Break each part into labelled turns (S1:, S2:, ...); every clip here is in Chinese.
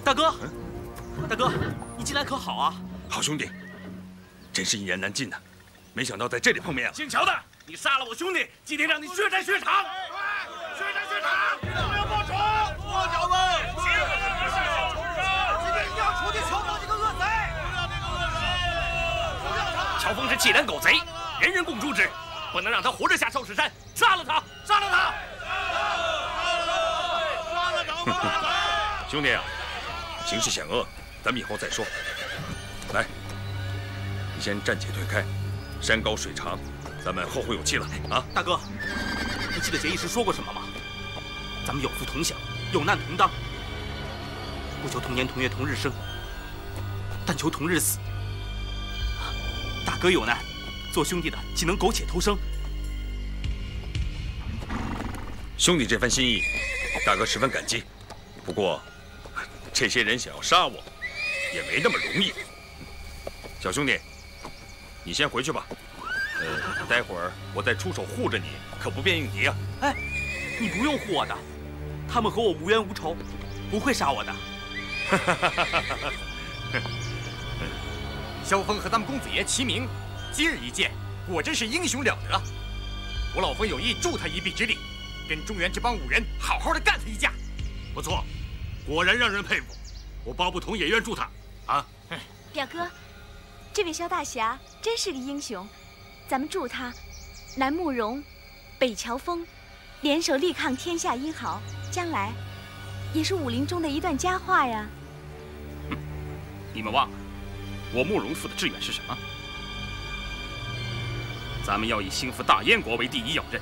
S1: 大哥，大哥，你进来可好啊？
S2: 好兄弟，真是一言难尽呐！没想到在这里碰面了。
S3: 姓乔的，你杀了我兄弟，今天让你血债血偿！血债血偿！我要报仇！我小子，今天一定要除掉乔峰这个恶贼！乔峰是气人狗贼，人人共诛之，不能让他活着下少室山，杀了他！杀了他！
S2: 兄弟啊，形势险恶，咱们以后再说。来，你先暂且退开，山高水长，咱们后会有期了啊！
S1: 大哥，你记得节义师说过什么吗？咱们有福同享，有难同当，不求同年同月同日生，但求同日死。大哥有难，做兄弟的岂能苟且偷生？
S2: 兄弟这番心意，大哥十分感激。不过，这些人想要杀我，也没那么容易。小兄弟，你先回去吧。待会儿我再出手护着你，可不便应敌啊。
S1: 哎，你不用护我的，他们和我无冤无仇，不会杀我的。
S3: 萧峰和咱们公子爷齐名，今日一见，果真是英雄了得。我老冯有意助他一臂之力，跟中原这帮武人好好的干他一架。不错，果然让人佩服。我包不同也愿助他。啊，
S4: 表哥，这位萧大侠真是个英雄，咱们助他，南慕容、北乔峰，联手力抗天下英豪，将来也是武林中的一段佳话呀。
S3: 你们忘了，我慕容复的志愿是什么？咱们要以兴复大燕国为第一要任，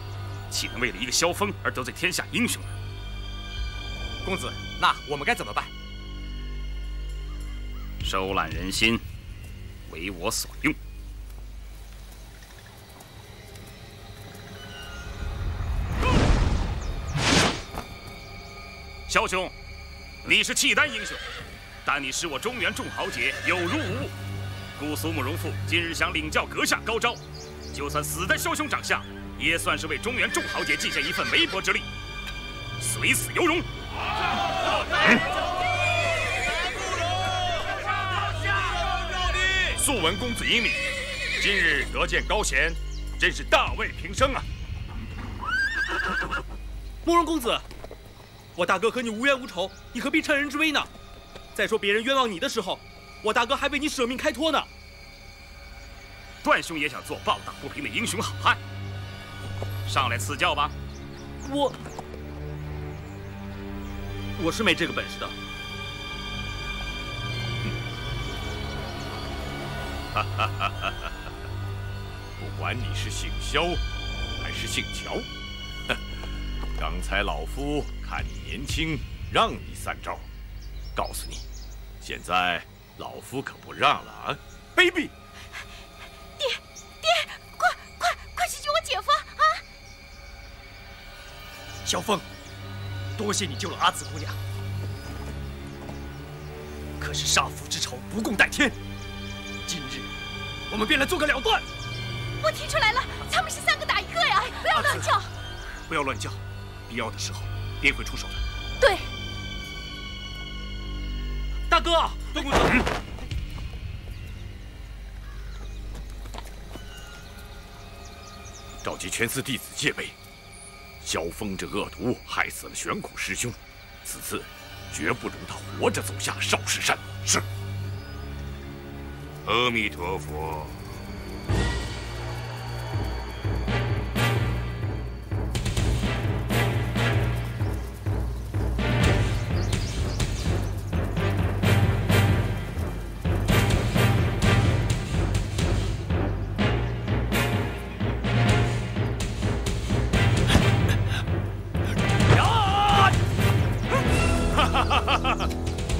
S3: 岂能为了一个萧峰而得罪天下英雄呢？公子，那我们该怎么办？收揽人心，为我所用。萧兄，你是契丹英雄，但你使我中原众豪杰有如无物，故苏慕容复今日想领教阁下高招，就算死在萧兄掌下，也算是为中原众豪杰尽下一份微薄之力，虽死犹荣。
S2: 素闻公子英明，今日得见高贤，真是大慰平生啊！
S1: 慕容公子，我大哥和你无冤无仇，你何必趁人之危呢？再说别人冤枉你的时候，我大哥还为你舍命开脱呢。
S3: 段兄也想做抱打不平的英雄好汉，上来赐教吧。
S1: 我是没这个本事的。
S5: 不管你是姓萧还是姓乔，刚才老夫看你年轻，让你3招。告诉你，现在老夫可不让了啊！卑鄙！
S4: 爹，快去救我姐夫啊！
S3: 萧峰，多谢你救了阿紫姑娘，可是杀父之仇不共戴天。今日我们便来做个了断。
S4: 我提出来了，他们是3个打1个呀！不要乱叫！
S3: 不要乱叫，必要的时候爹会出手的。
S4: 对。
S1: 大哥，段公子，
S5: 召集全寺弟子戒备。萧峰这恶毒害死了玄苦师兄，此次绝不容他活着走下少室山。是。
S6: 阿弥陀佛。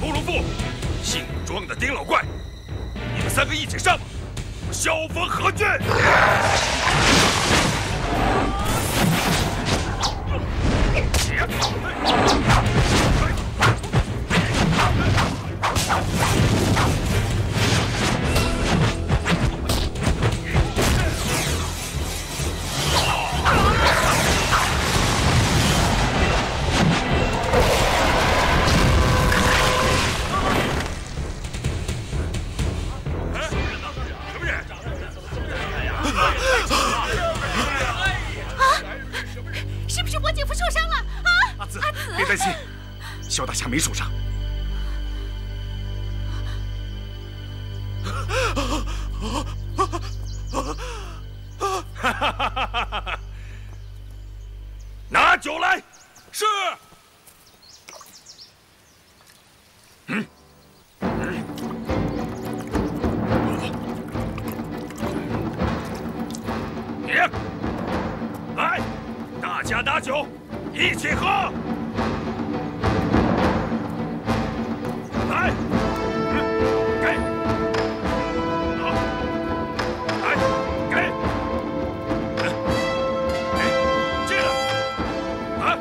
S2: 慕容复，姓庄的丁老怪，你们3个一起上吧！萧峰何惧？酒，一起喝。来，给，好，来，给，进来，来，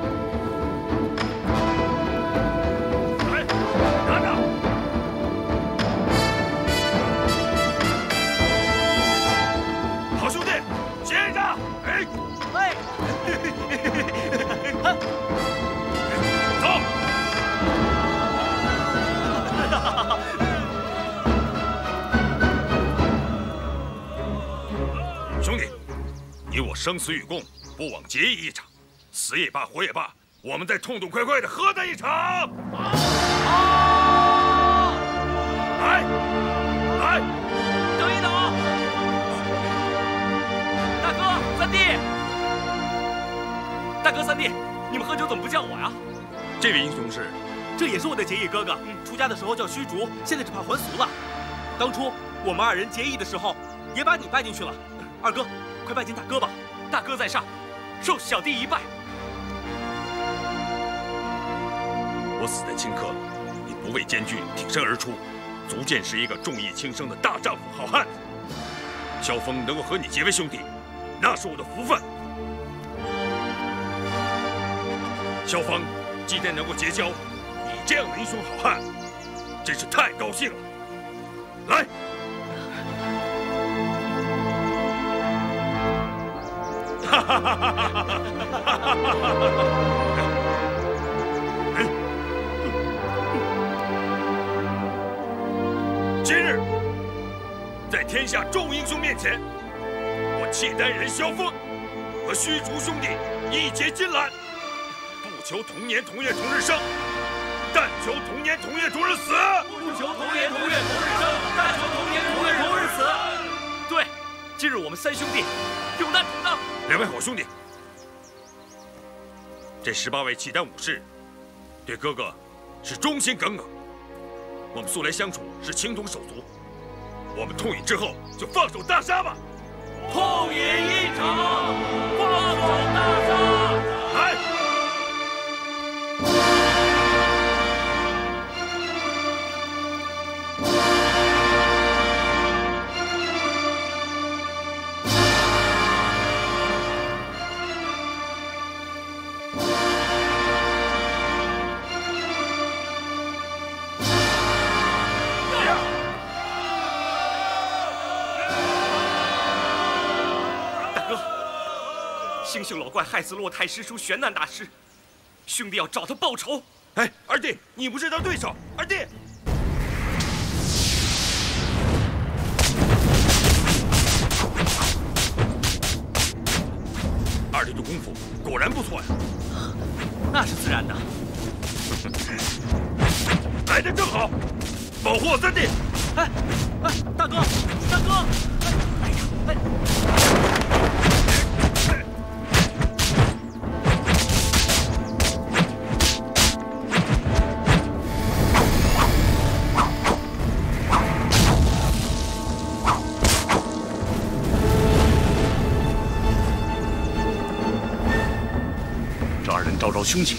S2: 来，拿着。好兄弟，接着，哎。 走！兄弟，你我生死与共，不枉结义一场。死也罢，活也罢，我们再痛痛快快的喝他一场！来，来，
S1: 等一等，大哥，三弟。 大哥、三弟，你们喝酒怎么不叫我呀？
S2: 这位英雄是，
S1: 这也是我的结义哥哥。出家的时候叫虚竹，现在只怕还俗了。当初我们二人结义的时候，也把你拜进去了。二哥，快拜见大哥吧！大哥在上，受小弟一拜。
S2: 我死在顷刻，你不畏艰巨，挺身而出，足见是一个重义轻生的大丈夫好汉。萧峰能够和你结为兄弟，那是我的福分。 萧峰，今天能够结交你这样的英雄好汉，真是太高兴了。来，哈哈哈哈哈！今日在天下众英雄面前，我契丹人萧峰和虚竹兄弟一结金兰。 不求同年同月同日生，但求同年同月同日死。
S1: 不求同年同月同日生，但求同年同月同日死。对，今日我们三兄弟有难同当。
S2: 两位好兄弟，这18位契丹武士对哥哥是忠心耿耿，我们素来相处是情同手足。我们痛饮之后就放手大杀吧！
S1: 痛饮一场，放手大杀！
S2: 来！
S1: 星宿老怪害死洛太师叔玄难大师，兄弟要找他报仇。
S2: 哎，二弟，你不是他对手，二弟。二弟的功夫果然不错呀。
S1: 那是自然的。
S2: 来的正好，保护我三弟。
S1: 哎，大哥，大哥！哎呀，哎。
S6: 招招凶险，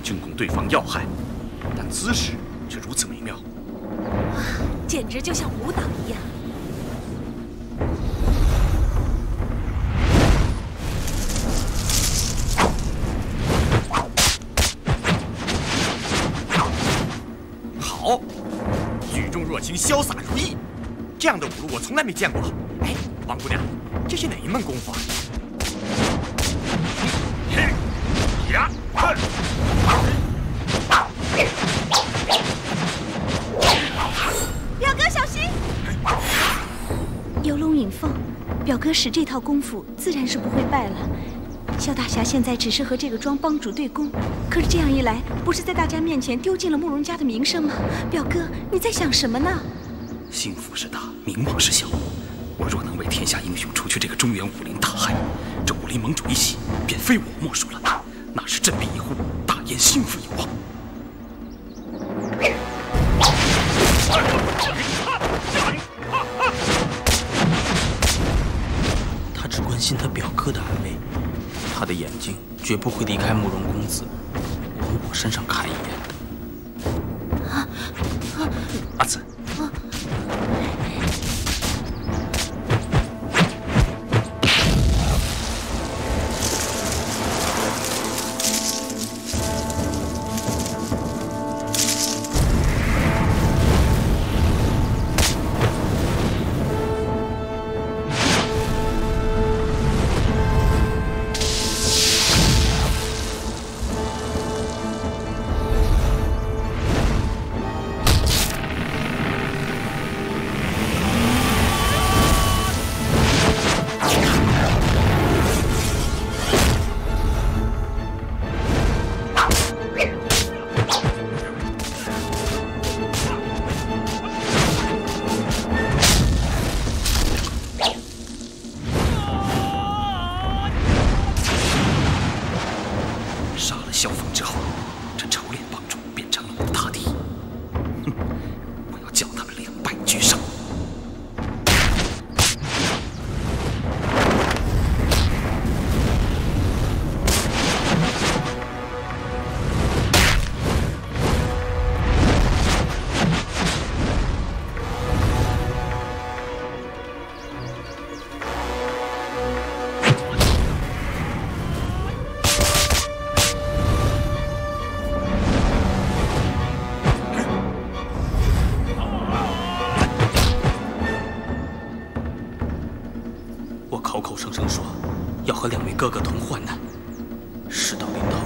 S6: 惊恐对方要害，但姿势却如此美妙，
S4: 简直就像舞蹈一样。
S7: 好，举重若轻，潇洒如意，这样的舞路我从来没见过。哎，王姑娘，这是哪一门功夫啊？
S2: 呀！
S4: 表哥小心！游龙引凤，表哥使这套功夫，自然是不会败了。萧大侠现在只是和这个庄帮主对攻，可是这样一来，不是在大家面前丢尽了慕容家的名声吗？表哥，你在想什么呢？
S6: 幸福是大，名望是小。我若能为天下英雄除去这个中原武林大害，这武林盟主一喜，便非我莫属了。 那是振臂一呼，大燕幸福有望。
S8: 他只关心他表哥的安危，他的眼睛绝
S1: 绝不会离开慕容公子，往我身上看一眼。阿紫。 和两位哥哥同患难，事到临头，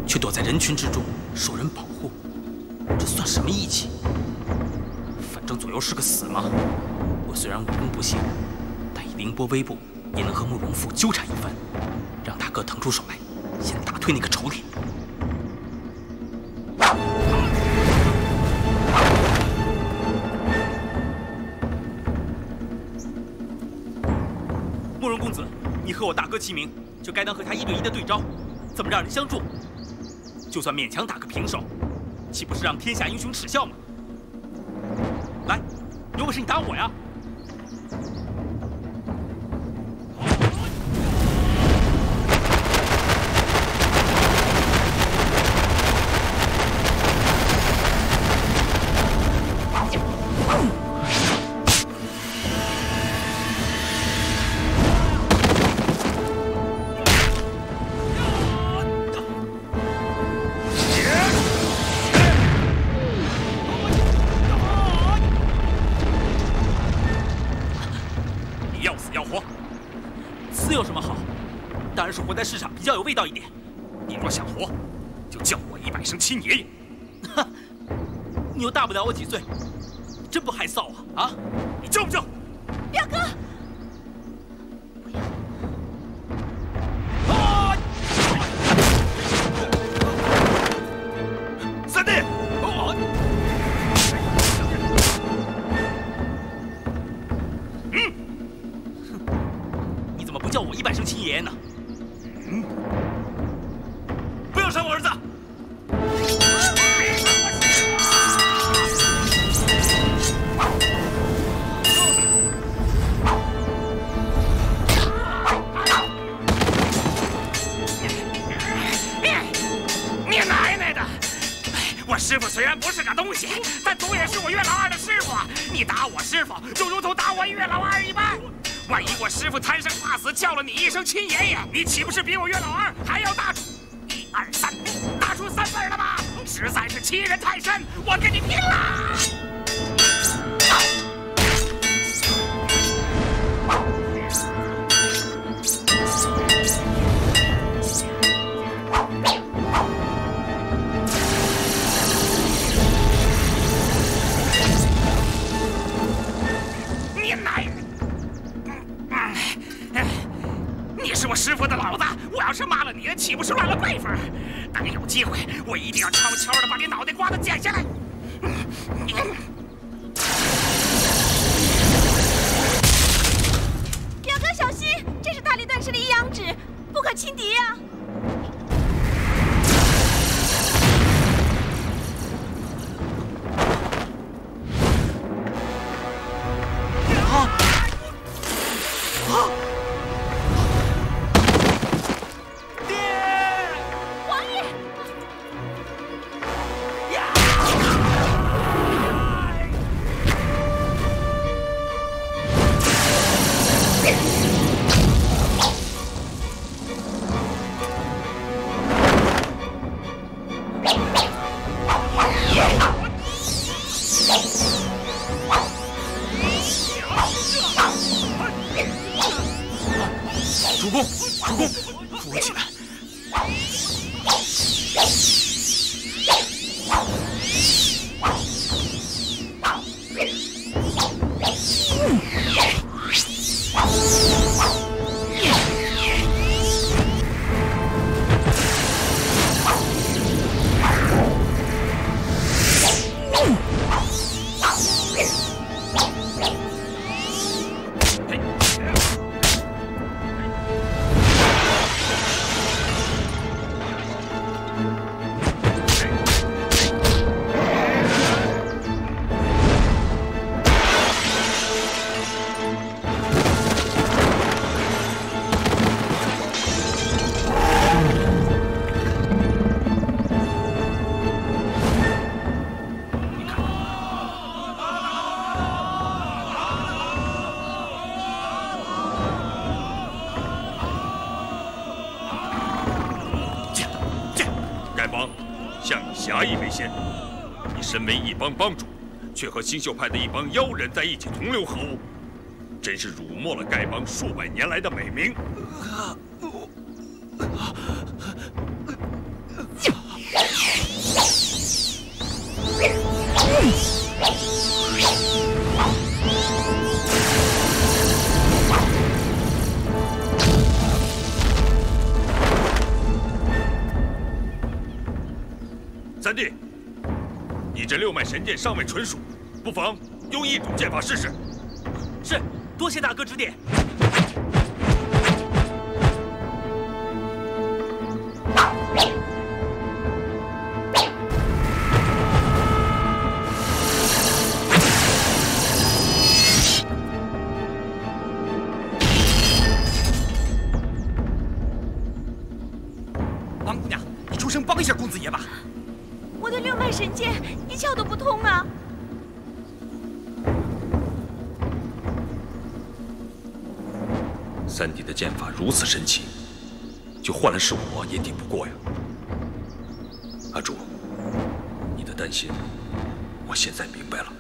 S1: 却躲在人群之中受人保护，这算什么义气？反正左右是个死嘛。我虽然武功不行，但以凌波微步，也能和慕容复纠缠一番，让大哥腾出手来，先打退那个丑脸。 慕容公子，你和我大哥齐名，就该当和他1对1的对招，怎么让人相助？就算勉强打个平手，岂不是让天下英雄耻笑吗？来，有本事你打我呀！是活在世上比较有味道一点。
S3: 你若想活，就叫我100声亲爷爷。
S1: 哼，你又大不了我几岁，真不害臊啊！啊，
S3: 你叫不叫？
S4: 表哥，不要！
S3: 啊！三弟，
S1: 你怎么不叫我100声亲爷爷呢？
S3: 不要杀我儿子！你奶奶的！我师傅虽然不是个东西，但总也是我岳老二的师傅。你打我师傅，就如同打我岳老二一般。 万一我师傅贪生怕死，叫了你一声亲爷爷，你岂不是比我岳老二还要大出1、2、3，大出3辈了吧？实在是欺人太甚！我跟你拼了！你奶！ 你是我师傅的老子，我要是骂了你，岂不是乱了辈分？等有机会，我一定要悄悄的把你脑袋瓜子剪下来。
S4: 表哥小心，这是大力断师的一阳指，不可轻敌啊！
S3: 爹！
S7: 公，主公，扶我起来。
S2: 侠义为先，你身为一帮帮主，却和星宿派的一帮妖人在一起同流合污，真是辱没了丐帮数百年来的美名。三弟，你这六脉神剑尚未纯熟，不妨用一种剑法试试。
S1: 是，多谢大哥指点。
S7: 王姑娘，你出声帮一下公子爷吧。
S4: 我的六脉神剑一窍都不通啊！
S6: 三弟的剑法如此神奇，就换了是我也抵不过呀。阿朱，你的担心，我现在明白了。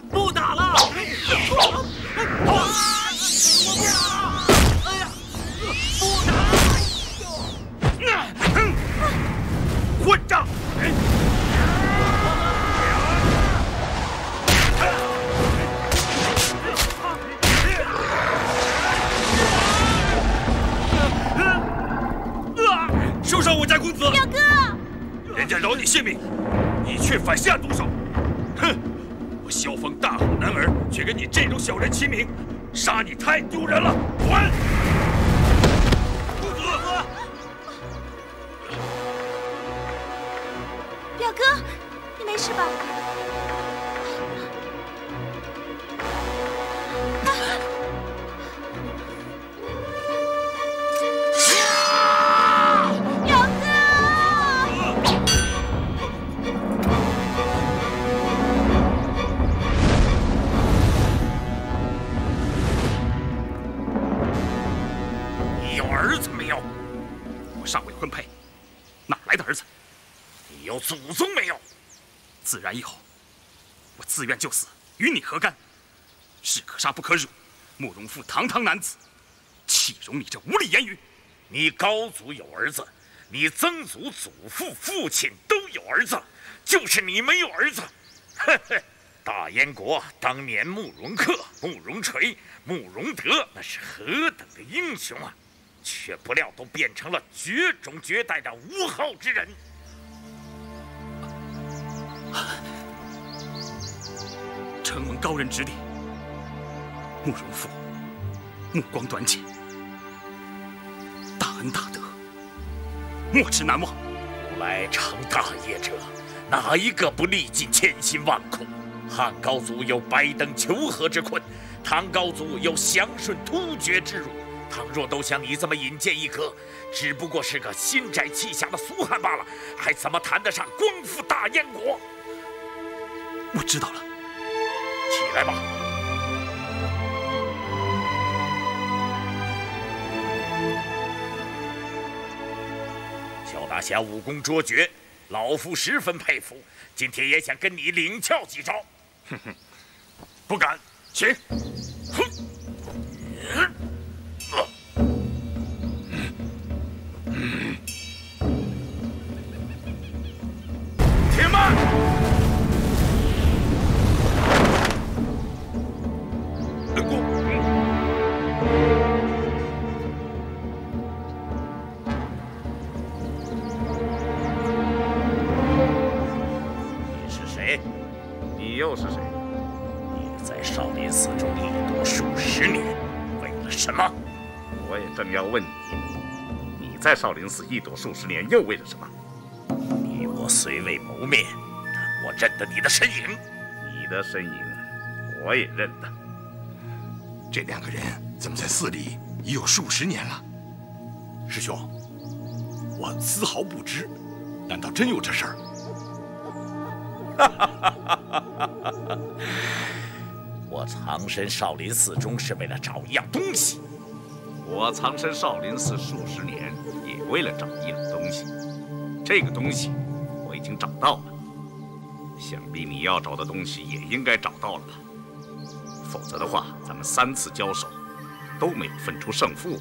S1: 不打了！
S2: 混账！收上我家公子！
S4: 表哥。
S2: 人家饶你性命，你却反下毒手。哼！我萧峰大好男儿，却跟你这种小人齐名，杀你太丢人了！滚！
S4: 表哥，你没事吧？
S3: 有祖宗没有？
S1: 自然有。我自愿就死，与你何干？士可杀不可辱，慕容复堂堂男子，岂容你这无理言语？
S3: 你高祖有儿子，你曾祖、祖父、父亲都有儿子，就是你没有儿子。呵呵，大燕国当年慕容恪、慕容垂、慕容德，那是何等的英雄啊！却不料都变成了绝种绝代的无号之人。
S1: 承蒙高人指点，慕容复目光短浅，大恩大德，莫齿难忘。
S3: 古来成大业者，哪一个不历尽千辛万苦？汉高祖有百等求和之困，唐高祖有降顺突厥之辱。倘若都像你这么引荐一颗，只不过是个心窄气狭的苏汉罢了，还怎么谈得上光复大燕国？
S1: 我知道了，
S3: 起来吧。萧大侠武功卓绝，老夫十分佩服，今天也想跟你领教几招。
S2: 哼哼，不敢，请。哼。且慢！
S3: 你是谁？你又是谁？你在少林寺中一躲数十年，为了什么？
S8: 我也正要问你，你在少林寺一躲数十年，又为了什么？
S3: 你我虽未谋面，但我认得你的身影。
S8: 你的身影，我也认得。
S9: 这两个人怎么在寺里已有数十年了？
S5: 师兄，我丝毫不知，难道真有这事儿？
S3: 我藏身少林寺中是为了找一样东西。
S8: 我藏身少林寺数十年，也为了找一样东西。这个东西我已经找到了，想必你要找的东西也应该找到了吧？否则的话，咱们3次交手都没有分出胜负。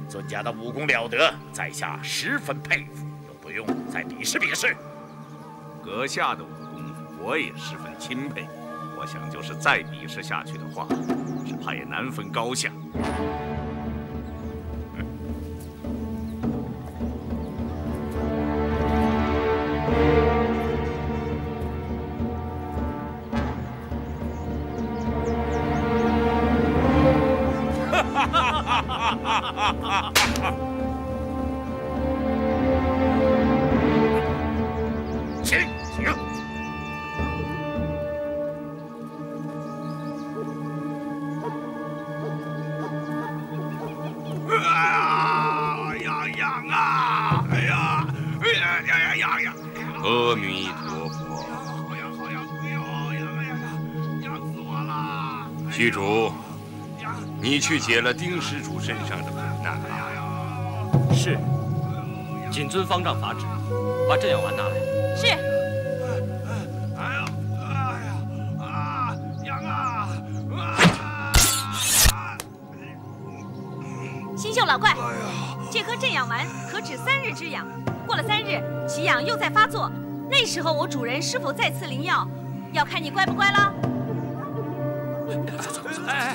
S3: 尊家的武功了得，在下十分佩服，有不用再比试比试。
S8: 阁下的武功我也十分钦佩，我想就是再比试下去的话，只怕也难分高下。
S3: 请。
S5: 阿弥陀佛。虚主，你去解了丁施主身上的苦难吧。
S10: 是。谨遵方丈法旨，把镇养丸拿来。
S4: 是。新秀老怪，这颗镇养丸可止3日之痒，过了3日，其痒又再发作，那时候我主人是否再次灵药，要看你乖不乖了。
S10: 哎，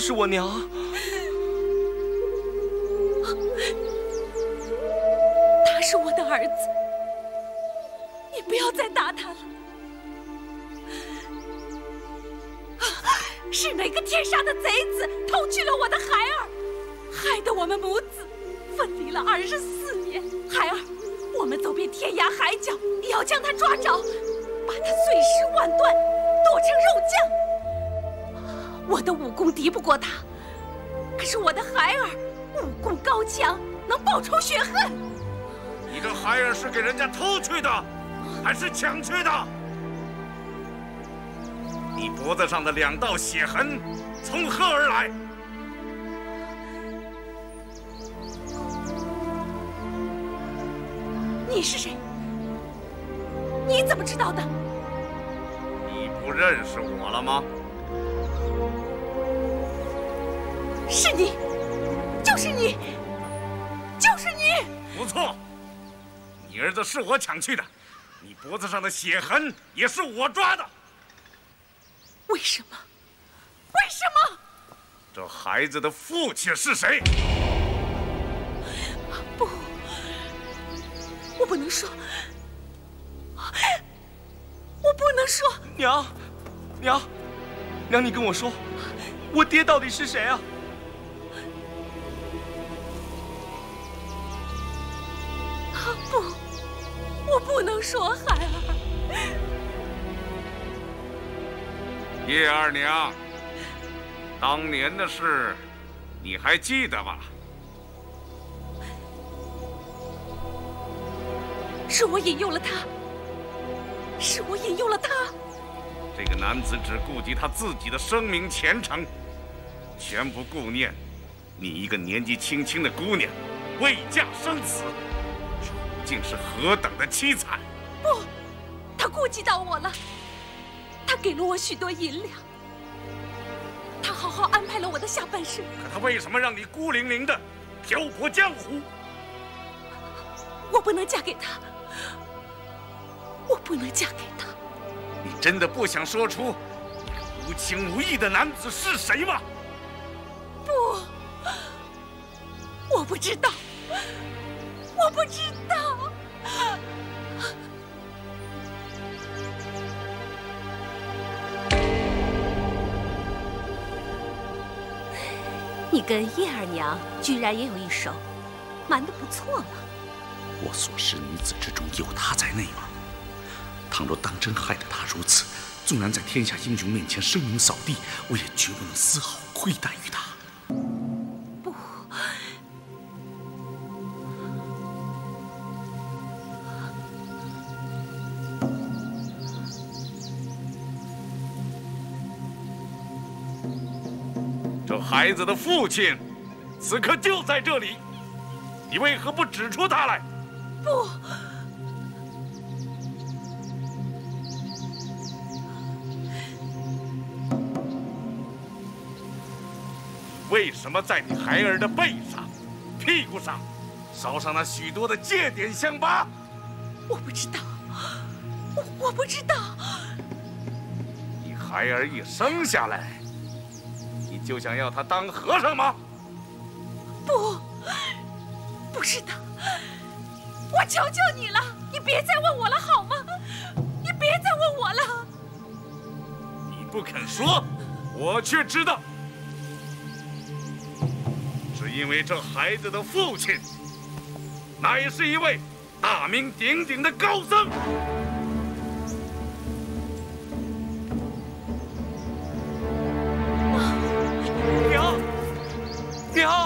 S10: 是我娘。
S11: 他是我的儿子，你不要再打他了。是哪个天杀的贼子偷去了我的孩儿，害得我们母子分离了24年。孩儿，我们走遍天涯海角，也要将他抓着，把他碎尸万段，剁成肉酱。我的武功敌不过他，可是我的孩儿武功高强，能报仇雪恨。
S8: 你的孩儿是给人家偷去的，还是抢去的？你脖子上的2道血痕从何而来？
S11: 你是谁？你怎么知道的？
S8: 你不认识我了吗？
S11: 是你，就是你，就是你！
S8: 不错，你儿子是我抢去的，你脖子上的血痕也是我抓的。
S11: 为什么？为什么？
S8: 这孩子的父亲是谁？
S11: 不，我不能说，我不能说。
S10: 娘，你跟我说，我爹到底是谁啊？
S11: 不，我不能说，孩儿。
S8: 叶二娘，当年的事，你还记得吧？
S11: 是我引诱了他，是我引诱了他。
S8: 这个男子只顾及他自己的声名前程，全不顾念你一个年纪轻轻的姑娘，未嫁生子，处境是何等的凄惨！
S11: 不，他顾及到我了。他给了我许多银两，他好好安排了我的下半生。
S8: 可他为什么让你孤零零的漂泊江湖？
S11: 我不能嫁给他，我不能嫁给他。
S8: 你真的不想说出那个无情无义的男子是谁吗？
S11: 不，我不知道，我不知道。你跟叶二娘居然也有一手，瞒得不错了。
S6: 我所识女子之中有她在内吗？倘若当真害得她如此，纵然在天下英雄面前声名扫地，我也绝不能丝毫亏待于她。
S11: 不，
S8: 这孩子的父亲此刻就在这里，你为何不指出他来？
S11: 不，
S8: 为什么在你孩儿的背上、屁股上烧上了许多的戒点香疤？
S11: 我不知道，我不知道。
S8: 你孩儿一生下来，你就想要他当和尚吗？
S11: 不是的，我求求你了，你别再问我了好吗？你别再问我了。
S8: 你不肯说，我却知道，是因为这孩子的父亲乃是一位大名鼎鼎的高僧。
S10: 娘！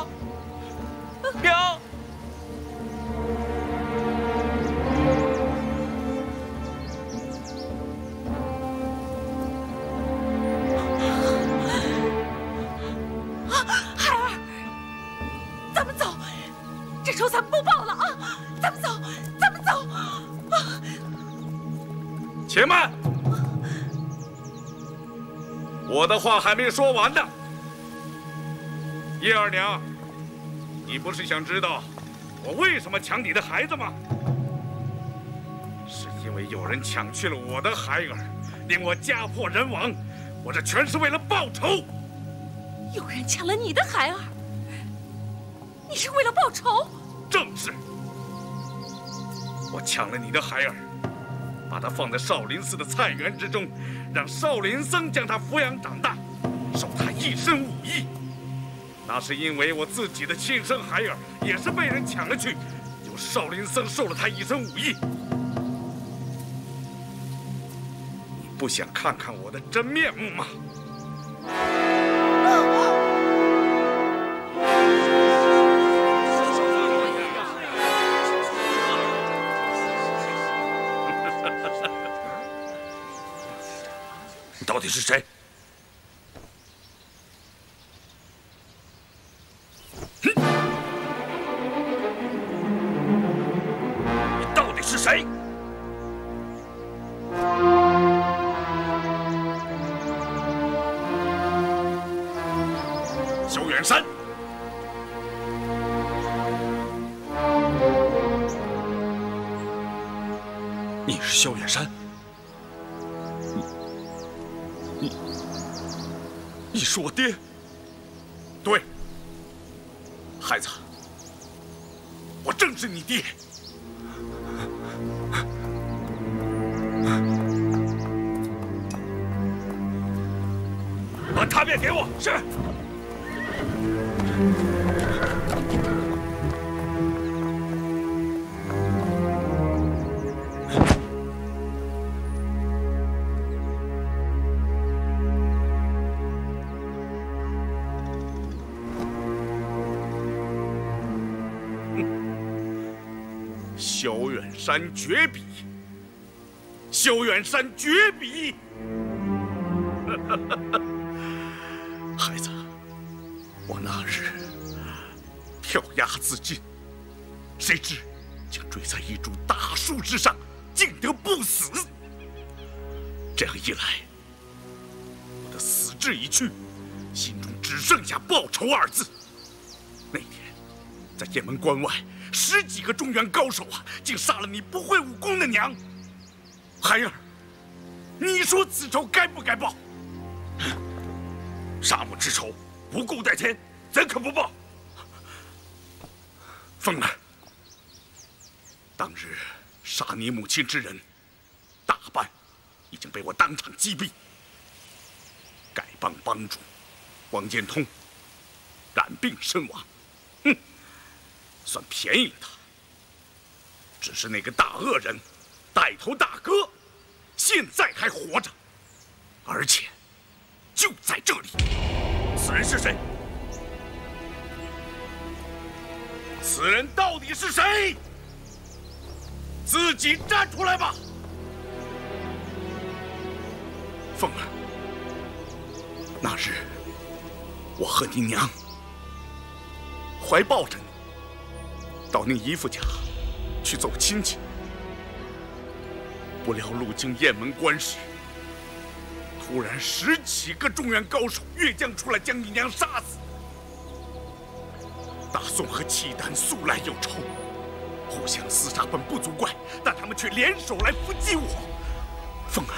S11: 孩儿，咱们走，这仇咱们不报了啊！咱们走，咱们走。
S8: 且慢，我的话还没说完呢。叶二娘，你不是想知道我为什么抢你的孩子吗？是因为有人抢去了我的孩儿，令我家破人亡，我这全是为了报仇。
S11: 有人抢了你的孩儿，你是为了报仇？
S8: 正是，我抢了你的孩儿，把他放在少林寺的菜园之中，让少林僧将他抚养长大，授他一身武艺。那是因为我自己的亲生孩儿也是被人抢了去，由少林僧授了他一身武艺。你不想看看我的真面目吗？
S2: 你到底是谁？你到底是谁？萧远山。你是萧远山？你是我爹？
S8: 对，孩子，我正是你爹。
S2: 把踏面给我。是。
S8: 萧远山绝笔，萧远山绝笔。孩子，我那日跳崖自尽，谁知竟坠在一株大树之上，竟得不死。这样一来，我的死志已去，心中只剩下报仇二字。那天，在雁门关外，10几个中原高手啊，竟杀了你不会武功的娘。孩儿，你说此仇该不该报？
S2: 杀母之仇，不共戴天，怎可不报？
S8: 凤儿，当日杀你母亲之人，大半已经被我当场击毙。丐帮帮主王建通染病身亡，哼，算便宜了他。只是那个大恶人，带头大哥，现在还活着，而且就在这里。
S2: 此人是谁？
S8: 此人到底是谁？自己站出来吧！凤儿，那日我和你娘怀抱着你，到你姨父家去走亲戚，不料路经雁门关时，突然10几个中原高手越江出来，将你娘杀死。大宋和契丹素来有仇，互相厮杀本不足怪，但他们却联手来伏击我。凤儿，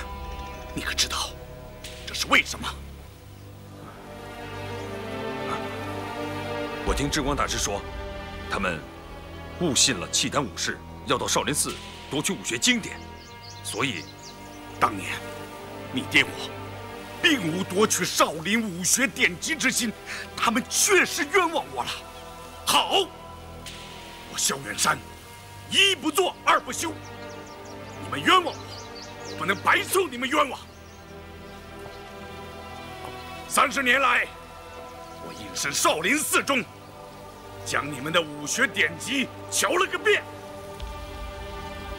S8: 你可知道这是为什么？
S2: 我听智光大师说，他们误信了契丹武士要到少林寺夺取武学经典，所以
S8: 当年你爹我并无夺取少林武学典籍之心，他们确实冤枉我了。好，我萧远山一不做二不休，你们冤枉我，不能白受你们冤枉。30年来，我隐身少林寺中，将你们的武学典籍瞧了个遍。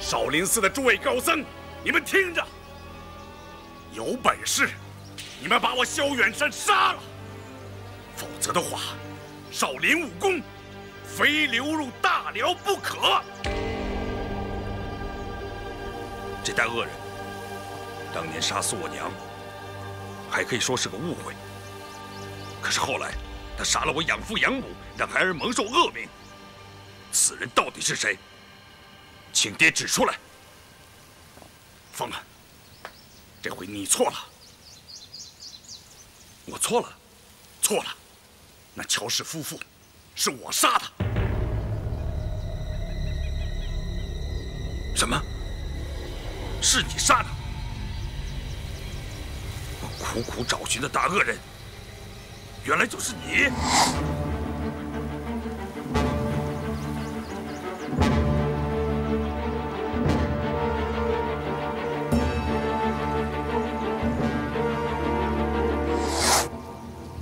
S8: 少林寺的诸位高僧，你们听着，有本事你们把我萧远山杀了，否则的话，少林武功非流入大辽不可。
S2: 这代恶人当年杀死我娘，还可以说是个误会。可是后来，他杀了我养父养母，让孩儿蒙受恶名。此人到底是谁？请爹指出来。
S8: 凤儿，这回你错了。
S2: 我错了，
S8: 错了。那乔氏夫妇是我杀的。
S2: 什么？是你杀的？我苦苦找寻的大恶人，原来就是你！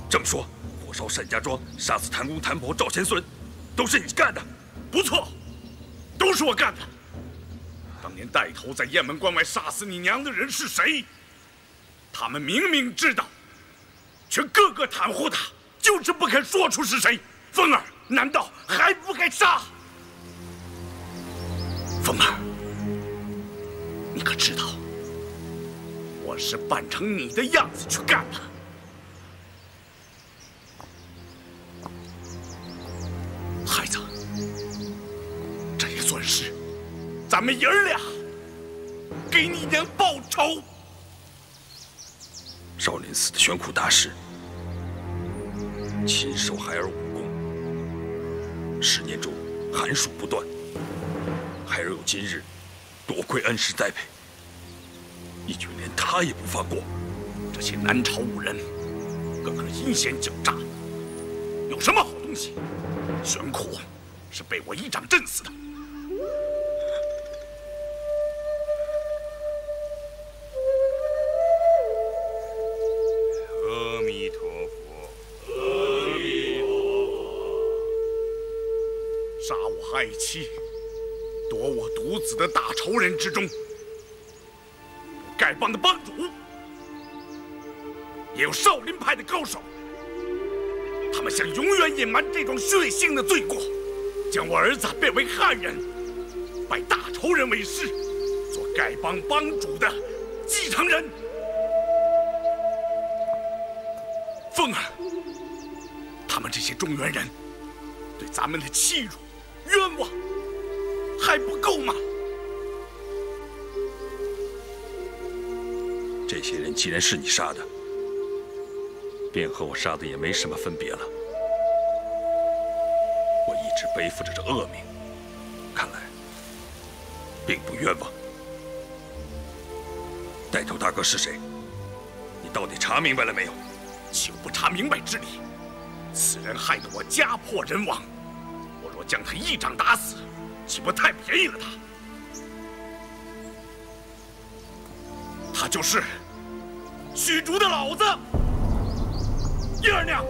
S2: 这么说，火烧单家庄，杀死谭公、谭婆、赵钱孙，都是你干的？
S8: 不错，都是我干的。当年带头在雁门关外杀死你娘的人是谁？他们明明知道，却个个袒护他，就是不肯说出是谁。凤儿，难道还不该杀？凤儿，你可知道，我是扮成你的样子去干的。孩子，这也算是咱们爷儿俩给你娘报仇。
S2: 少林寺的玄苦大师亲授孩儿武功，10年中寒暑不断，孩儿有今日，多亏恩师栽培，义军连他也不放过。
S8: 这些南朝武人，个个阴险狡诈，有什么好东西？玄苦是被我一掌震死的。
S9: 阿弥陀佛，
S8: 阿弥陀佛。杀我爱妻、夺我独子的大仇人之中，丐帮的帮主，也有少林派的高手。他们想永远隐瞒这种血腥的罪过，将我儿子变为汉人，拜大仇人为师，做丐帮帮主的继承人。凤儿，他们这些中原人对咱们的欺辱、冤枉还不够吗？
S2: 这些人既然是你杀的，便和我杀的也没什么分别了。我一直背负着这恶名，看来并不冤枉。带头大哥是谁？你到底查明白了没有？
S8: 岂有不查明白之理？此人害得我家破人亡，我若将他一掌打死，岂不太便宜了他？他就是许竹的老子。叶二娘，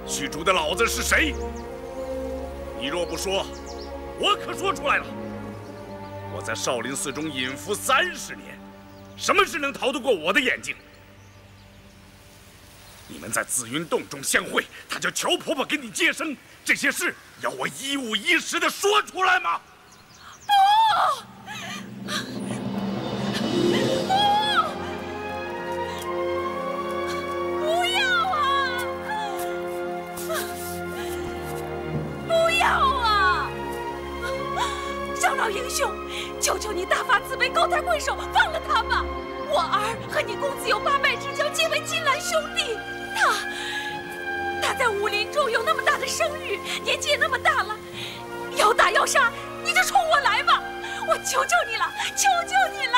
S8: 许竹的老子是谁？你若不说，我可说出来了。我在少林寺中隐伏30年，什么事能逃得过我的眼睛？你们在紫云洞中相会，他叫乔婆婆给你接生，这些事要我一五一十的说出来吗？
S11: 不！不要啊！不要啊！少老英雄，求求你大发慈悲，高抬贵手，放了他吧！我儿和你公子有八脉之交，结为金兰兄弟。他在武林中有那么大的声誉，年纪也那么大了，要打要杀，你就冲我来吧！我求求你了，求求你了，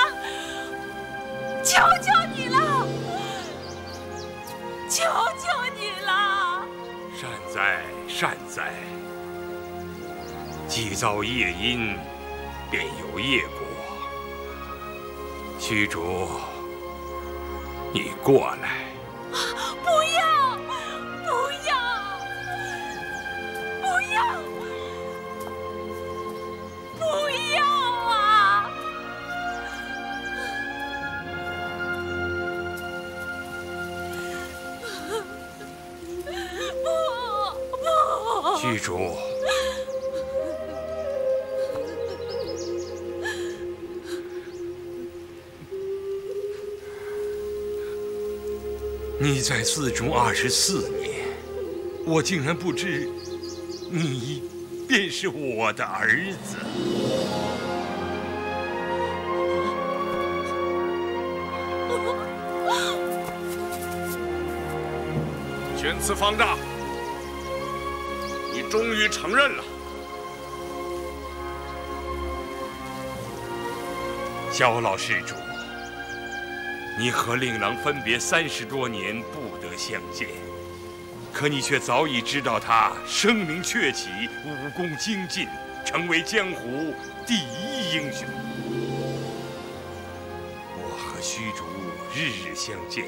S11: 求求你了，求求你了！
S9: 善哉善哉，既造业因，便有业果。虚竹，你过来。
S11: 不要！不要！不要！不要啊！不！
S9: 虚竹，你在寺中24年，我竟然不知，你便是我的儿子。见此方丈，你终于承认了。萧老施主，你和令郎分别30多年，不得相见，可你却早已知道他声名鹊起，武功精进，成为江湖第一英雄。我和虚竹日日相见，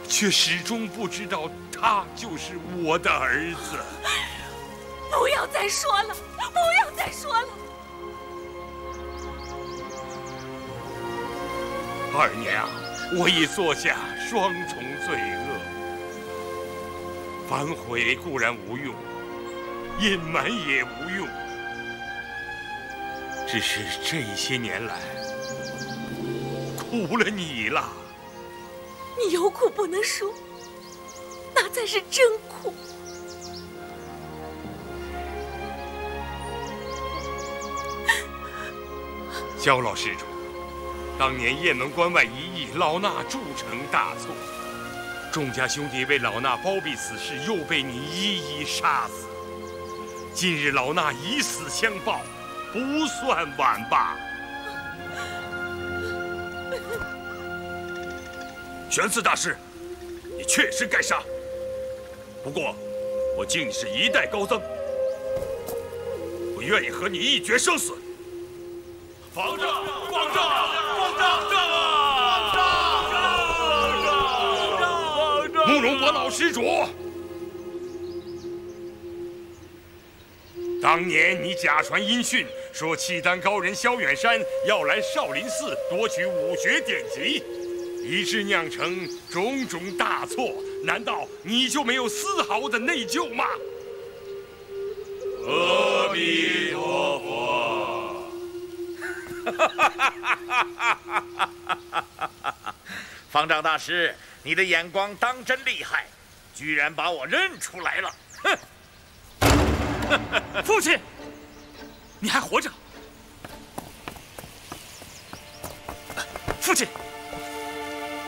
S9: 却始终不知道他就是我的儿子。
S11: 不要再说了，不要再说了。
S9: 二娘，我已做下双重罪恶，反悔固然无用，隐瞒也无用，只是这些年来苦了你了。
S11: 你有苦不能说，那才是真苦。
S9: 萧老施主，当年雁门关外一役，老衲铸成大错，众家兄弟为老衲包庇此事，又被你一一杀死。今日老衲以死相报，不算晚吧？
S2: 玄次大师，你确实该杀。不过，我敬你是一代高僧，我愿意和你一决生死。方丈，方丈，方丈，
S9: 慕容伯老施主，当年你假传音讯，说契丹高人萧远山要来少林寺夺取武学典籍，以致酿成种种大错，难道你就没有丝毫的内疚吗？
S2: 阿弥陀佛。
S12: 方丈大师，你的眼光当真厉害，居然把我认出来了！
S1: 哼！父亲，你还活着？父亲，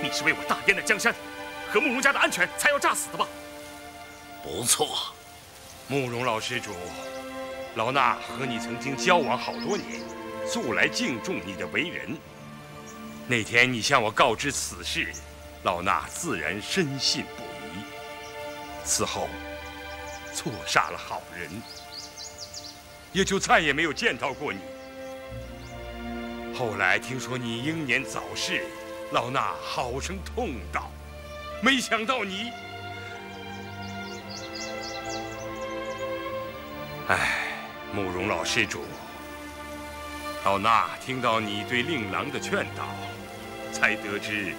S1: 你是为我大燕的江山和慕容家的安全才要诈死的吧？
S12: 不错，
S9: 慕容老施主，老衲和你曾经交往好多年，素来敬重你的为人。那天你向我告知此事，老衲自然深信不疑。此后，错杀了好人，也就再也没有见到过你。后来听说你英年早逝，老衲好生痛悼。没想到你，慕容老施主，老衲听到你对令郎的劝导，才得知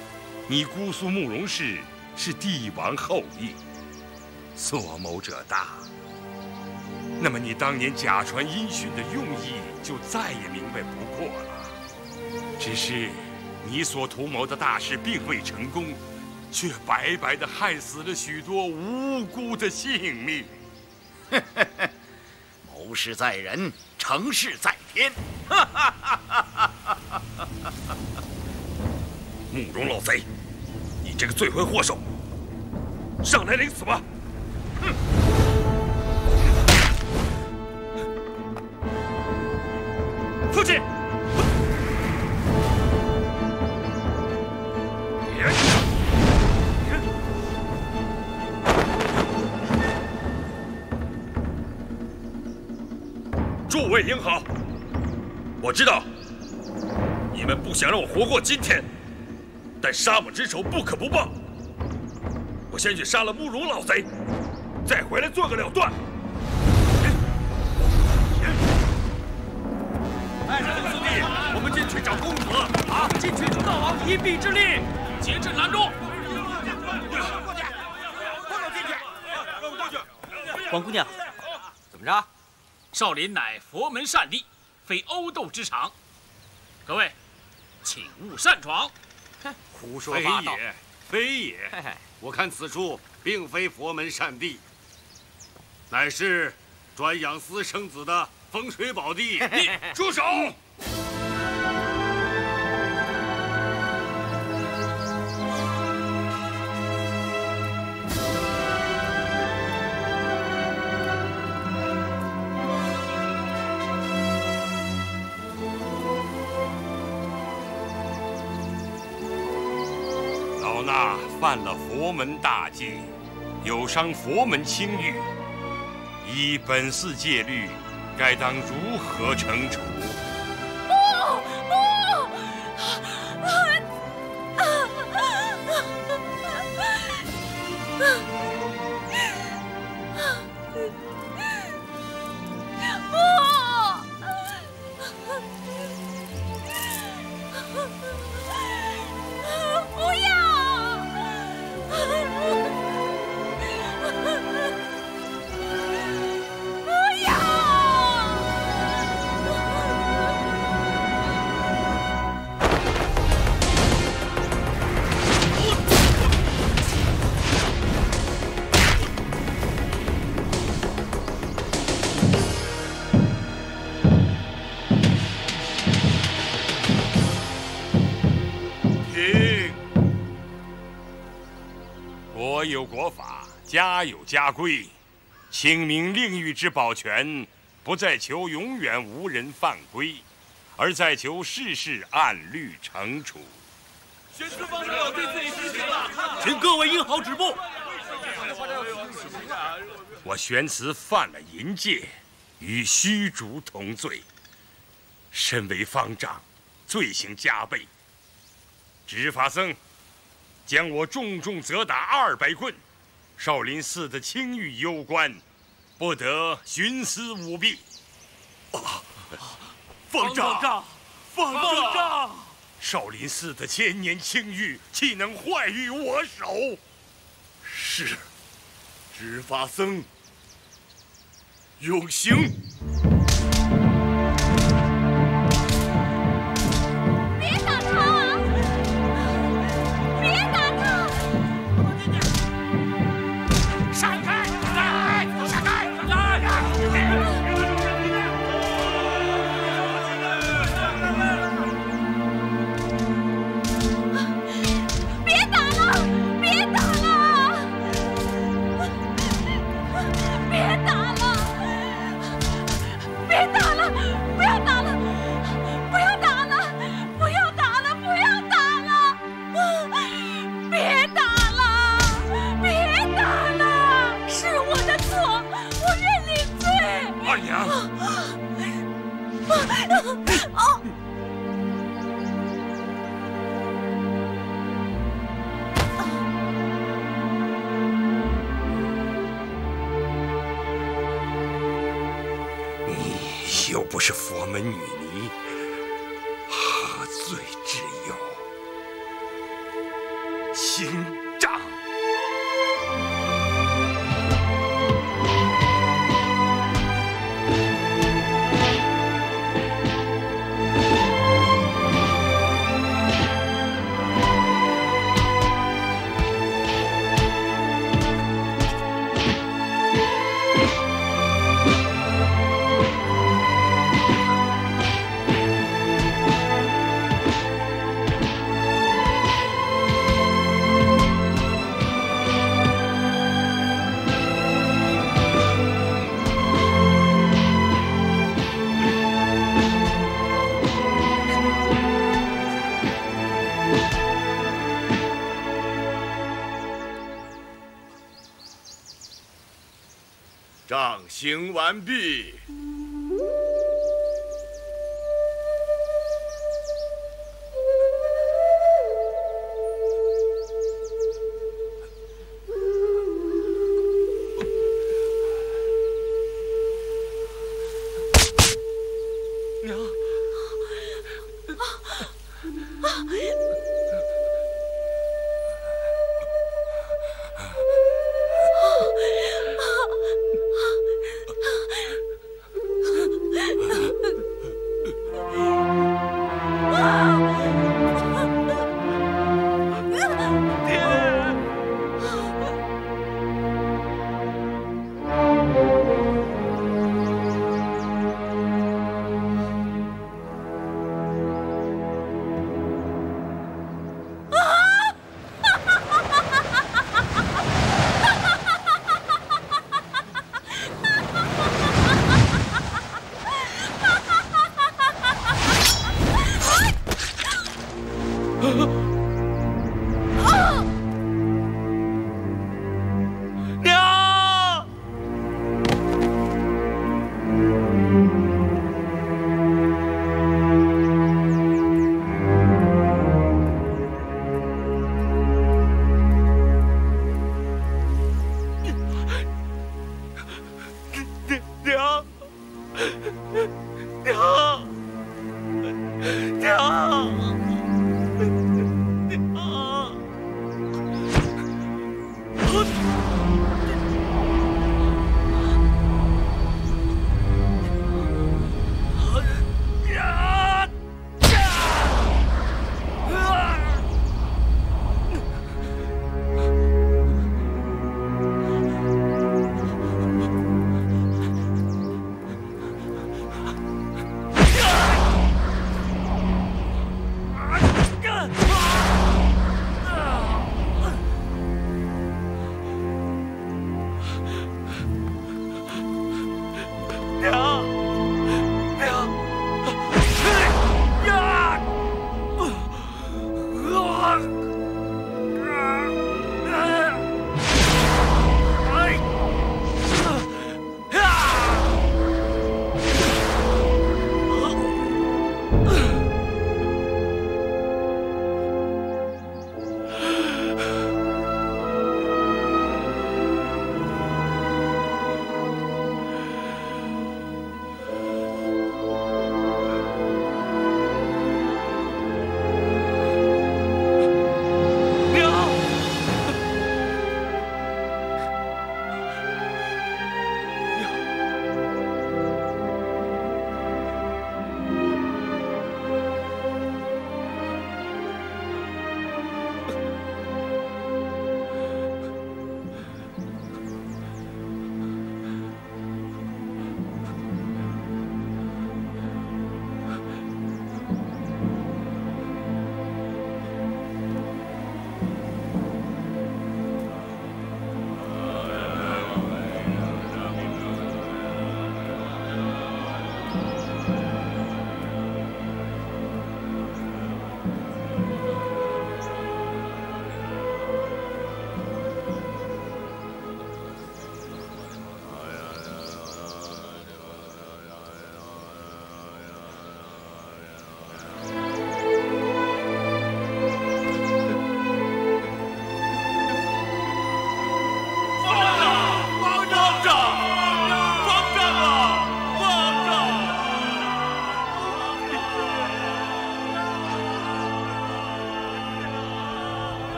S9: 你姑苏慕容氏是帝王后裔，所谋者大。那么你当年假传音讯的用意就再也明白不过了。只是你所图谋的大事并未成功，却白白的害死了许多无辜的性命。
S12: 谋事在人，成事在天。
S2: 慕容老贼，你这个罪魁祸首，上来领死吧！
S1: 哼！父亲，
S2: 诸位英豪，我知道你们不想让我活过今天，但杀我之仇不可不报。我先去杀了慕容老贼，再回来做个了断。
S10: 兄弟，我们进去找公子，好，进去助大王一臂之力，
S3: 结阵拦住！
S1: 王姑娘，
S3: 怎么着？少林乃佛门善地，非殴斗之场。各位，请勿擅闯。
S13: 胡说八道！非也，我看此处并非佛门善地，乃是专养私生子的风水宝地。
S2: 你住手！
S9: 老衲犯了佛门大戒，有伤佛门清誉，依本寺戒律，该当如何惩处？国有国法，家有家规，清明令誉之保全，不在求永远无人犯规，而在求事事按律惩处。
S14: 宣词方长要对自己实行了，
S1: 请各位英豪止步。
S9: 我玄慈犯了淫戒，与虚竹同罪，身为方丈，罪行加倍。执法僧将我重重责打200棍，少林寺的清誉攸关，不得徇私舞弊。
S14: 方丈，
S9: 少林寺的千年清誉，岂能坏于我手？
S14: 是，执法僧永行。
S9: 又不是佛门女尼，何罪之有？刑杖。
S14: 杖刑完毕。
S10: 娘。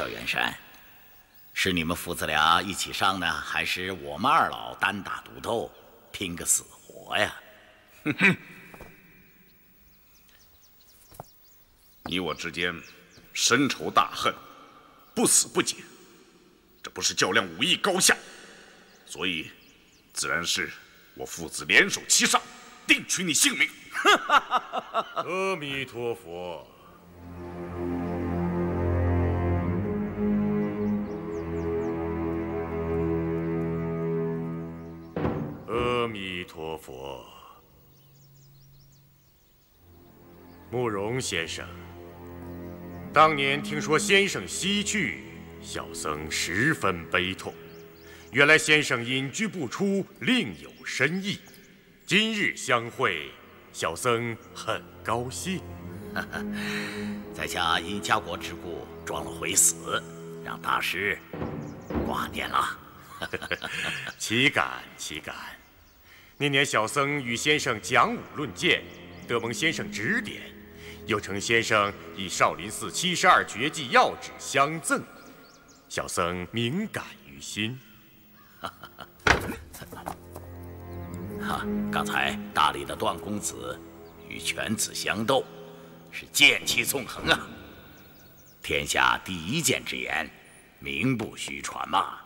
S12: 萧元山，是你们父子俩一起上呢，还是我们二老单打独斗，拼个死活呀？
S8: 哼哼，你我之间深仇大恨，不死不解，这不是较量武艺高下，所以自然是我父子联手齐上，定取你性命。
S14: 阿弥陀佛。阿弥陀佛。慕容先生，当年听说先生西去，小僧十分悲痛。原来先生隐居不出，另有深意。今日相会，小僧很高兴。
S12: 在下因家国之故装了回死，让大师挂念了。
S14: 岂敢岂敢！那年小僧与先生讲武论剑，得蒙先生指点，又承先生以少林寺72绝技要旨相赠，小僧敏感于心。
S12: 刚才大理的段公子与犬子相斗，是剑气纵横啊！天下第一剑之言，名不虚传嘛。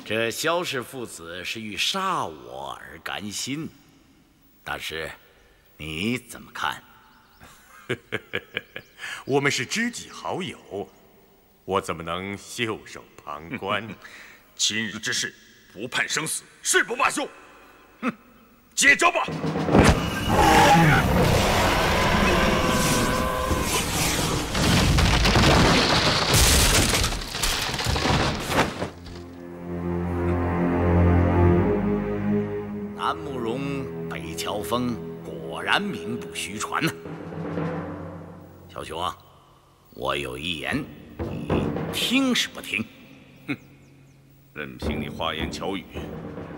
S12: 这萧氏父子是欲杀我而甘心，大师，你怎么看？
S14: 我们是知己好友，我怎么能袖手旁观？
S2: 今日之事，不判生死，誓不罢休。哼，接招吧！
S12: 南慕容，北乔峰，果然名不虚传呢。小熊啊，我有一言，你听是不听？
S8: 哼，任凭你花言巧语，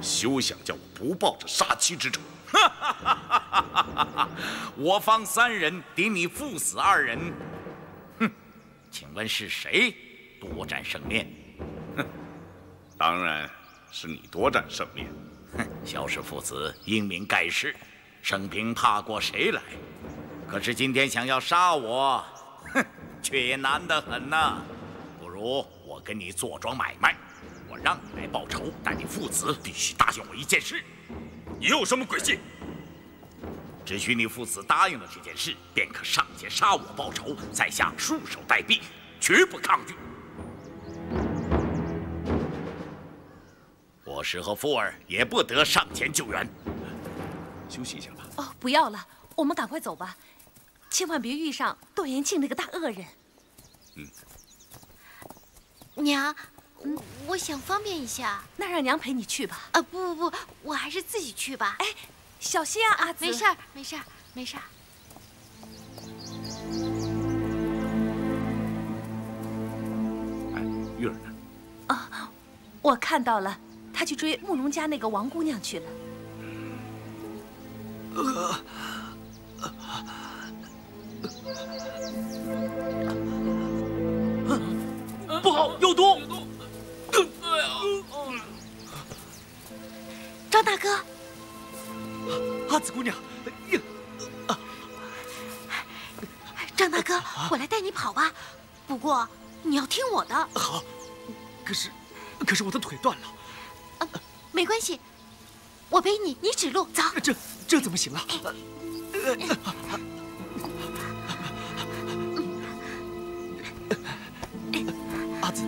S8: 休想叫我不报这杀妻之仇！
S12: 我方3人敌你父子2人，哼，请问是谁多占胜面？
S8: 哼，当然是你多占胜面。
S12: 哼，萧氏父子英明盖世，生平怕过谁来？可是今天想要杀我，哼，却也难得很呐。不如我跟你做桩买卖，我让你来报仇，但你父子必须答应我一件事。
S2: 你有什么诡计？
S12: 只需你父子答应了这件事，便可上前杀我报仇，在下束手待毙，绝不抗拒。我师和富儿也不得上前救援。
S8: 休息一下吧。
S11: 哦，不要了，我们赶快走吧，千万别遇上窦延庆那个大恶人。
S15: 娘，我想方便一下。
S11: 那让娘陪你去吧。
S15: 不，我还是自己去吧。
S11: 哎，小心啊，阿紫。
S15: 没事儿，没事儿，没事儿。
S8: 哎，玉儿呢？
S11: 啊，我看到了，他去追慕容家那个王姑娘去了。
S10: 不好，有毒！
S15: 张大哥，
S10: 阿紫姑娘，
S15: 张大哥，我来带你跑吧。不过你要听我的。
S10: 好，可是我的腿断了。
S15: 没关系，我背你，你指路，走。
S10: 这怎么行啊？阿紫，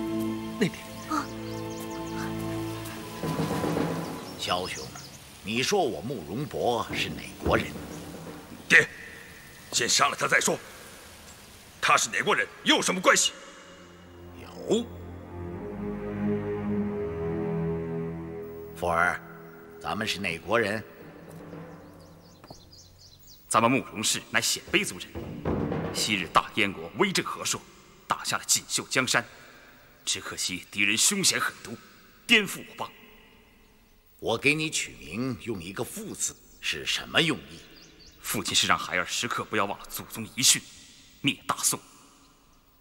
S10: 那边。
S12: 萧兄，你说我慕容博是哪国人？
S2: 爹，先杀了他再说。他是哪国人，有什么关系？
S12: 有。福儿，咱们是哪国人？
S1: 咱们慕容氏乃鲜卑族人。昔日大燕国威震河朔，打下了锦绣江山，只可惜敌人凶险狠毒，颠覆我邦。
S12: 我给你取名，用一个“父”字，是什么用意？
S1: 父亲是让孩儿时刻不要忘了祖宗遗训，灭大宋，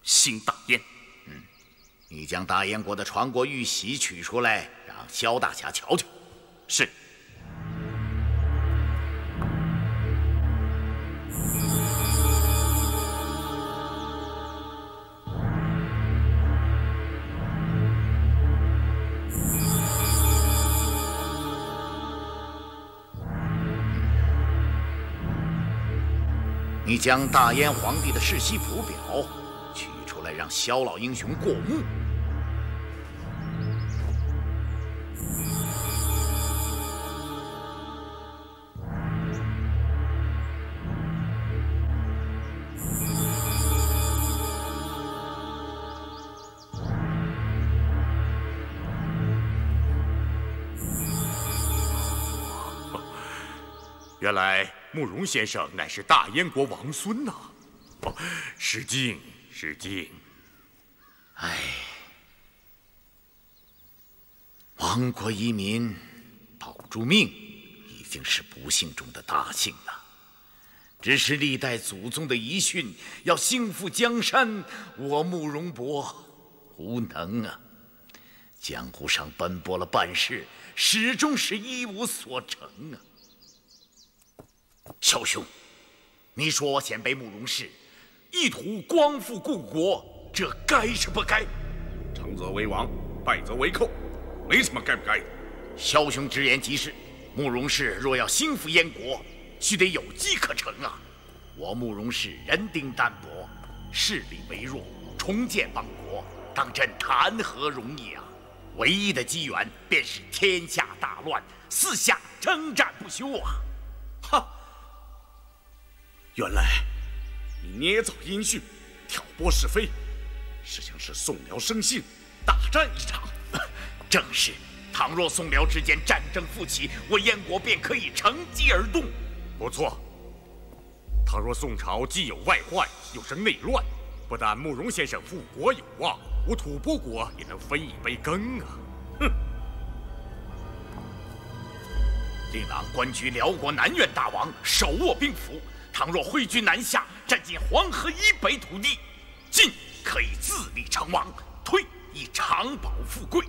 S1: 兴大燕。
S12: 你将大燕国的传国玉玺取出来，让萧大侠瞧瞧。
S1: 是。
S12: 你将大燕皇帝的世袭谱表取出来，让萧老英雄过目。
S14: 原来慕容先生乃是大燕国王孙呐！哦，失敬失敬。
S12: 唉，亡国遗民，保住命，已经是不幸中的大幸了。只是历代祖宗的遗训，要兴复江山，我慕容博无能啊！江湖上奔波了半世，始终是一无所成啊！萧兄，你说我鲜卑慕容氏意图光复故国，这该是不该？
S8: 成则为王，败则为寇，没什么该不该的。
S12: 萧兄直言极是，慕容氏若要兴复燕国，须得有机可乘啊！我慕容氏人丁单薄，势力微弱，重建邦国，当真谈何容易啊！唯一的机缘便是天下大乱，四下征战不休啊！
S8: 哈！原来你捏造音讯，挑拨是非，是想使宋辽生性，大战一场。
S12: 正是，倘若宋辽之间战争复起，我燕国便可以乘机而动。
S14: 不错。倘若宋朝既有外患，又生内乱，不但慕容先生复国有望，我吐蕃国也能分一杯羹啊！
S12: 哼！令郎官居辽国南院大王，手握兵符。倘若挥军南下，占尽黄河以北土地，进可以自立成王，退以长保富贵。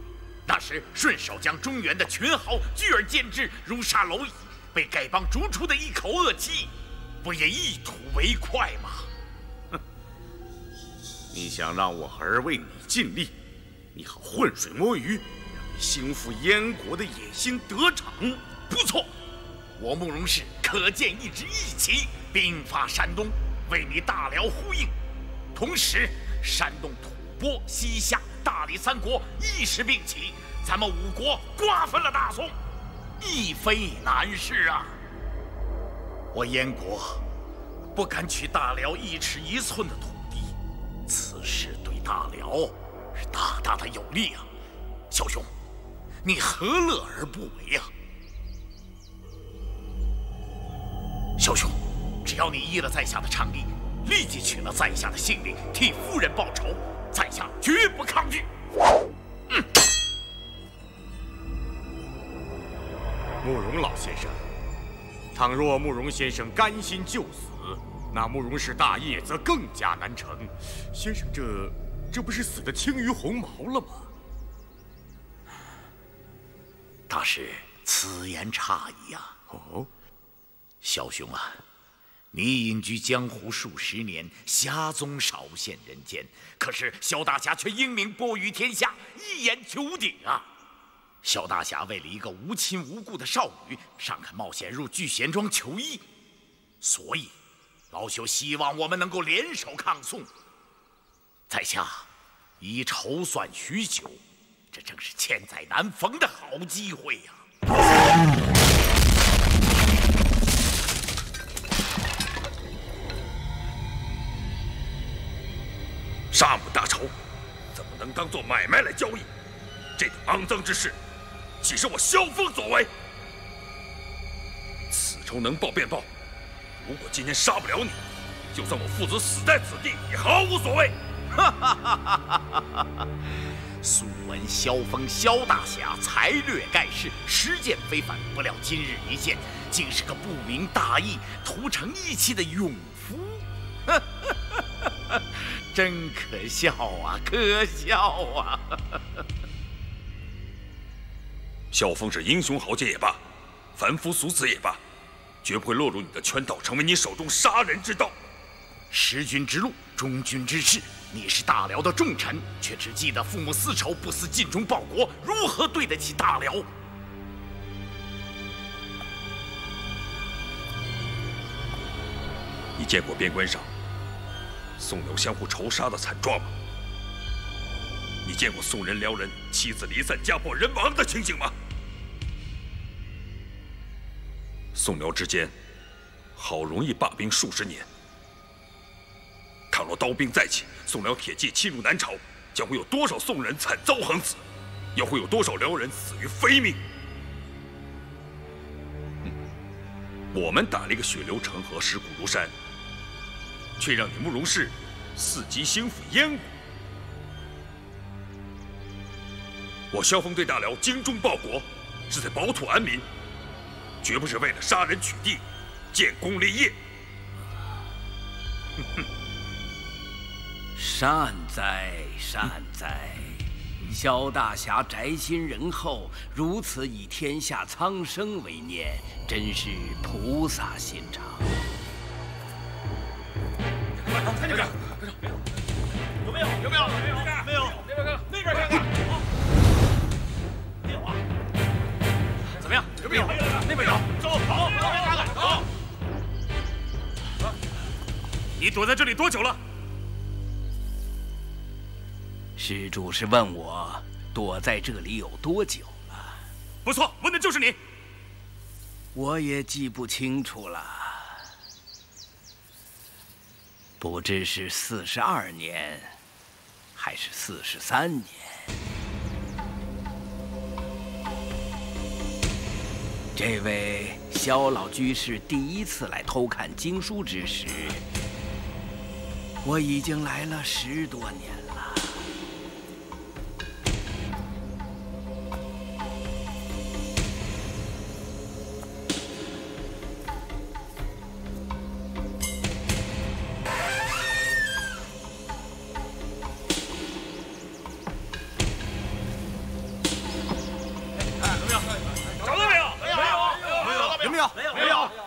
S12: 那时顺手将中原的群豪聚而歼之，如杀蝼蚁，被丐帮逐出的一口恶气，不也一吐为快吗？
S8: 哼！你想让我儿为你尽力，你好浑水摸鱼，让你兴复燕国的野心得逞。
S12: 不错，我慕容氏可见一支义旗，兵发山东，为你大辽呼应。同时，山东、吐蕃、西夏、大理三国一时并起，咱们五国瓜分了大宋，亦非难事啊！我燕国不敢取大辽1尺1寸的土地，此事对大辽是大大的有利啊！小兄，你何乐而不为啊？小兄，只要你依了在下的倡议，立即取了在下的性命，替夫人报仇，在下绝不抗拒。
S14: 慕容老先生，倘若慕容先生甘心就死，那慕容氏大业则更加难成。先生这不是死得轻于鸿毛了吗？
S12: 大师，此言差矣啊！
S14: 哦。
S12: 萧兄啊，你隐居江湖数十年，侠踪少现人间，可是萧大侠却英名播于天下，一言九鼎啊！萧大侠为了一个无亲无故的少女，尚肯冒险入聚贤庄求医，所以老朽希望我们能够联手抗宋。在下已筹算许久，这正是千载难逢的好机会呀！
S9: 沙姆大仇，怎么能当做买卖来交易？这等肮脏之事，岂是我萧峰所为？此仇能报便报，如果今天杀不了你，就算我父子死在此地，也毫无所谓。
S12: 素闻萧峰萧大侠才略盖世，实践非凡，不料今日一见，竟是个不明大义、屠城义气的勇夫，真可笑啊！可笑啊！
S2: 萧峰是英雄豪杰也罢，凡夫俗子也罢，绝不会落入你的圈套，成为你手中杀人之刀。
S12: 识君之路，忠君之事。你是大辽的重臣，却只记得父母私仇，不思尽忠报国，如何对得起大辽？
S2: 你见过边关上宋辽相互仇杀的惨状吗？你见过宋人辽人妻子离散、家破人亡的情景吗？宋辽之间好容易罢兵数十年，倘若刀兵再起，宋辽铁骑侵入南朝，将会有多少宋人惨遭横死，又会有多少辽人死于非命？我们打了一个血流成河、尸骨如山，却让你慕容氏伺机兴复燕国。我萧峰对大辽精忠报国，是在保土安民，绝不是为了杀人取地、建功立业。
S16: 善哉善哉！萧大侠宅心仁厚，如此以天下苍生为念，真是菩萨心肠。
S7: 看这边，有没有？有没有？没有。那边看看，那边看看。没有啊？怎么样？有没有？那边有。走，好，那边看看，走。
S3: 你躲在这里多久了？
S16: 施主是问我躲在这里有多久了？
S3: 不错，问的就是你。
S16: 我也记不清楚了，不知是42年，还是43年。这位萧老居士第一次来偷看经书之时，我已经来了10多年了。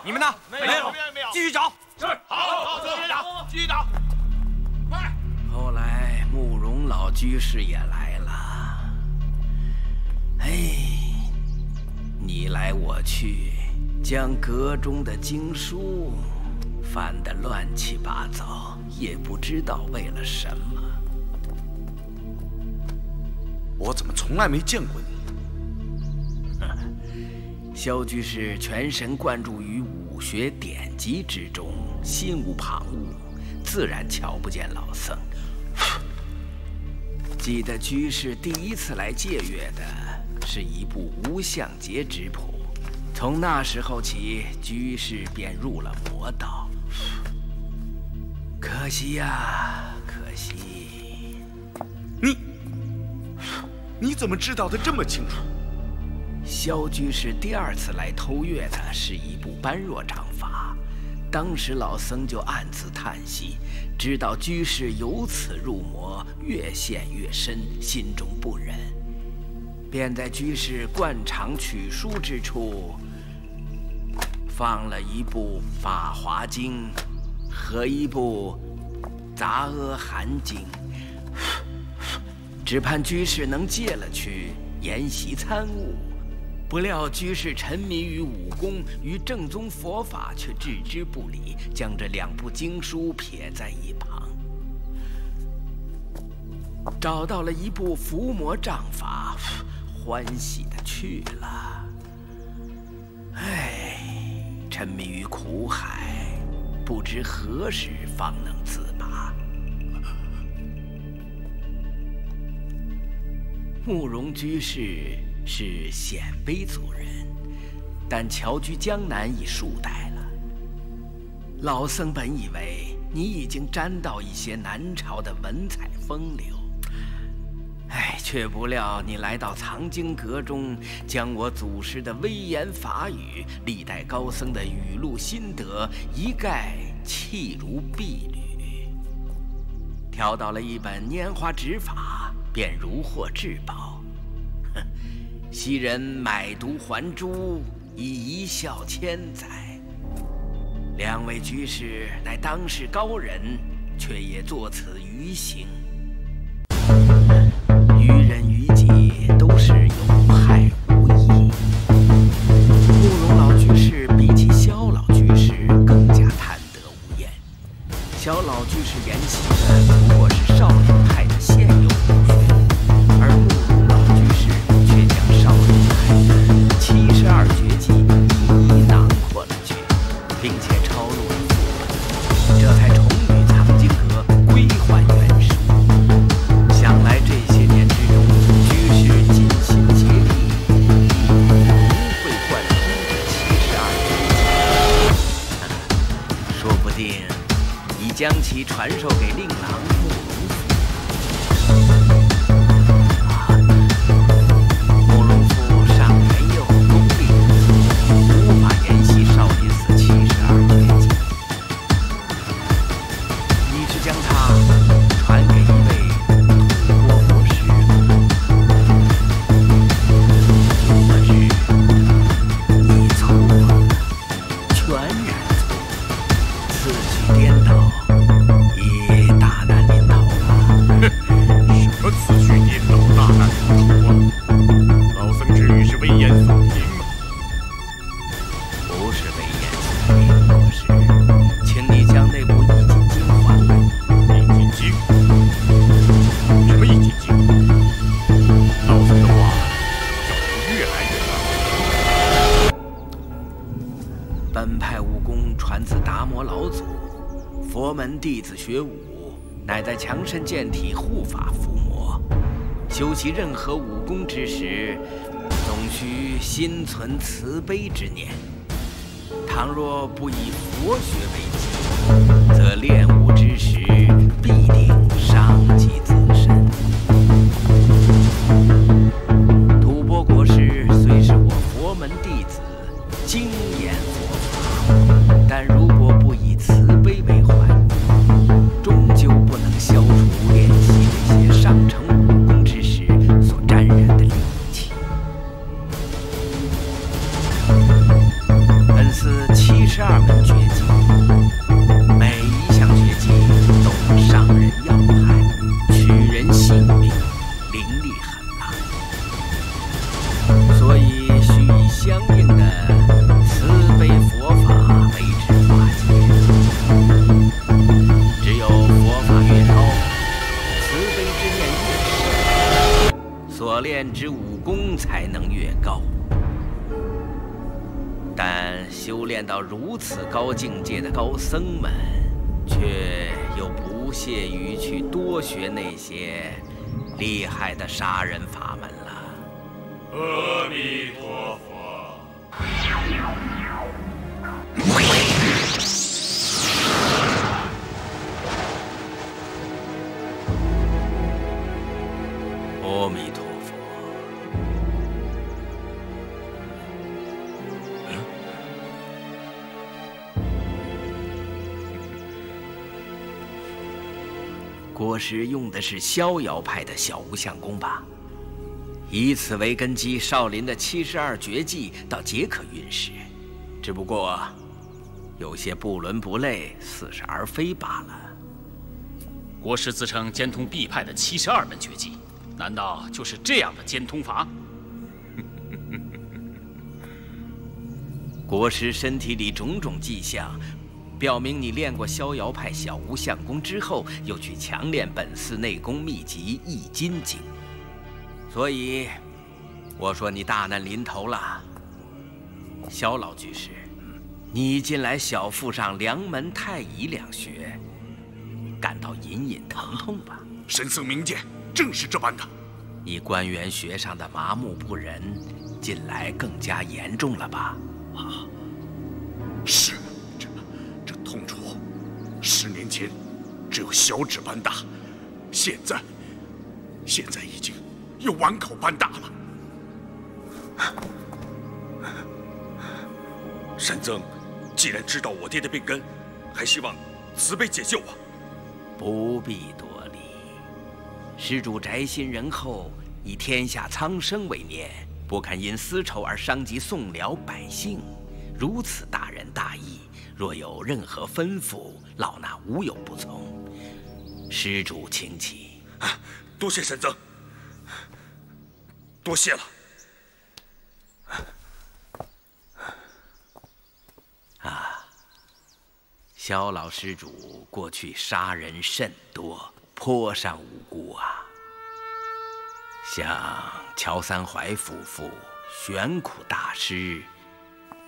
S7: 你们呢？没有。继续找。是。好，继续找，继续找。快！
S16: 后来慕容老居士也来了。哎，你来我去，将阁中的经书翻得乱七八糟，也不知道为了什么。
S7: 我怎么从来没见过你？
S16: 萧居士全神贯注于武学典籍之中，心无旁骛，自然瞧不见老僧。记得居士第一次来借阅的是一部无相节之谱，从那时候起，居士便入了魔道。可惜呀，可惜。
S7: 你怎么知道的这么清楚？
S16: 萧居士第2次来偷阅的是一部般若掌法，当时老僧就暗自叹息，知道居士由此入魔，越陷越深，心中不忍，便在居士惯常取书之处放了一部《法华经》和一部《杂阿含经》，只盼居士能借了去研习参悟。不料居士沉迷于武功，于正宗佛法却置之不理，将这2部经书撇在一旁，找到了一部伏魔杖法，欢喜的去了。唉，沉迷于苦海，不知何时方能自拔。慕容居士是鲜卑族人，但侨居江南已数代了。老僧本以为你已经沾到一些南朝的文采风流。哎，却不料你来到藏经阁中，将我祖师的威严法语、历代高僧的语录心得一概弃如敝履，挑到了一本拈花指法，便如获至宝。哼，昔人买椟还珠，已一笑千载。两位居士乃当世高人，却也作此愚行。于人于己都是有害无益。慕容老居士比起萧老居士更加贪得无厌。萧老居士研习的不过是少林派的现有武学，而慕容老居士却将少林派的72绝技一一囊括了去，并且抄录了副本，这才重与藏经阁归还原始。想来这些年之中，居士尽心竭力，亦融会贯通这72绝技，说不定已将其传授给令郎慕容复。慕容复尚年幼，功力无法研习少林寺72绝技。你是将它传给一位吐蕃国师，可是你错了，全然错了，次序颠倒，已大难临头了。
S14: 什么次序颠倒，大难临头啊？老僧之语是危言耸听吗？
S16: 不是危言耸听，国师，请你将那部《易筋经》还给我。
S14: 易筋经？什么易筋经？老僧的话叫我越来越难。
S16: 本派武功传自达摩老祖，佛门弟子学武，乃在强身健体、护法伏魔。修习任何武功之时，总需心存慈悲之念。倘若不以佛学为基，则练武之时必定伤及自身。吐蕃国师虽是我佛门弟子，精研佛法，但如果不以慈悲为怀，终究不能消除练习这些上乘武功之时所沾染的戾气。本寺72门绝技，每一项绝技都能伤人要害，取人性命，凌厉狠辣，所以需以相应的慈悲佛法为之化解。只有佛法越高，慈悲之念越深，所练之武功才能越高。但修炼到如此高境界的高僧们，却又不屑于去多学那些厉害的杀人法门了。
S14: 阿弥陀佛。
S16: 阿弥陀佛。国师用的是逍遥派的小无相功吧？以此为根基，少林的72绝技倒皆可运使，只不过有些不伦不类，似是而非罢了。
S6: 国师自称兼通毕派的72门绝技，难道就是这样的兼通法？
S16: 国师身体里种种迹象，表明你练过逍遥派小无相功之后，又去强练本寺内功秘籍《易筋经》，所以我说你大难临头了。萧老居士，你近来小腹上梁门太乙两穴，感到隐隐疼痛吧？
S8: 神僧明鉴，正是这般的。
S16: 你关元穴上的麻木不仁，近来更加严重了吧？
S8: 是，这痛楚，10年前
S17: 只有小指般大，现在已经有碗口般大了。
S2: 山僧，既然知道我爹的病根，还希望慈悲解救我。
S16: 不必多礼。施主宅心仁厚，以天下苍生为念，不肯因私仇而伤及宋辽百姓，如此大仁大义。若有任何吩咐，老衲无有不从。施主请起。
S2: 多谢神僧，多谢了。
S16: 萧老施主过去杀人甚多，颇伤无辜啊。像乔三槐夫妇、玄苦大师，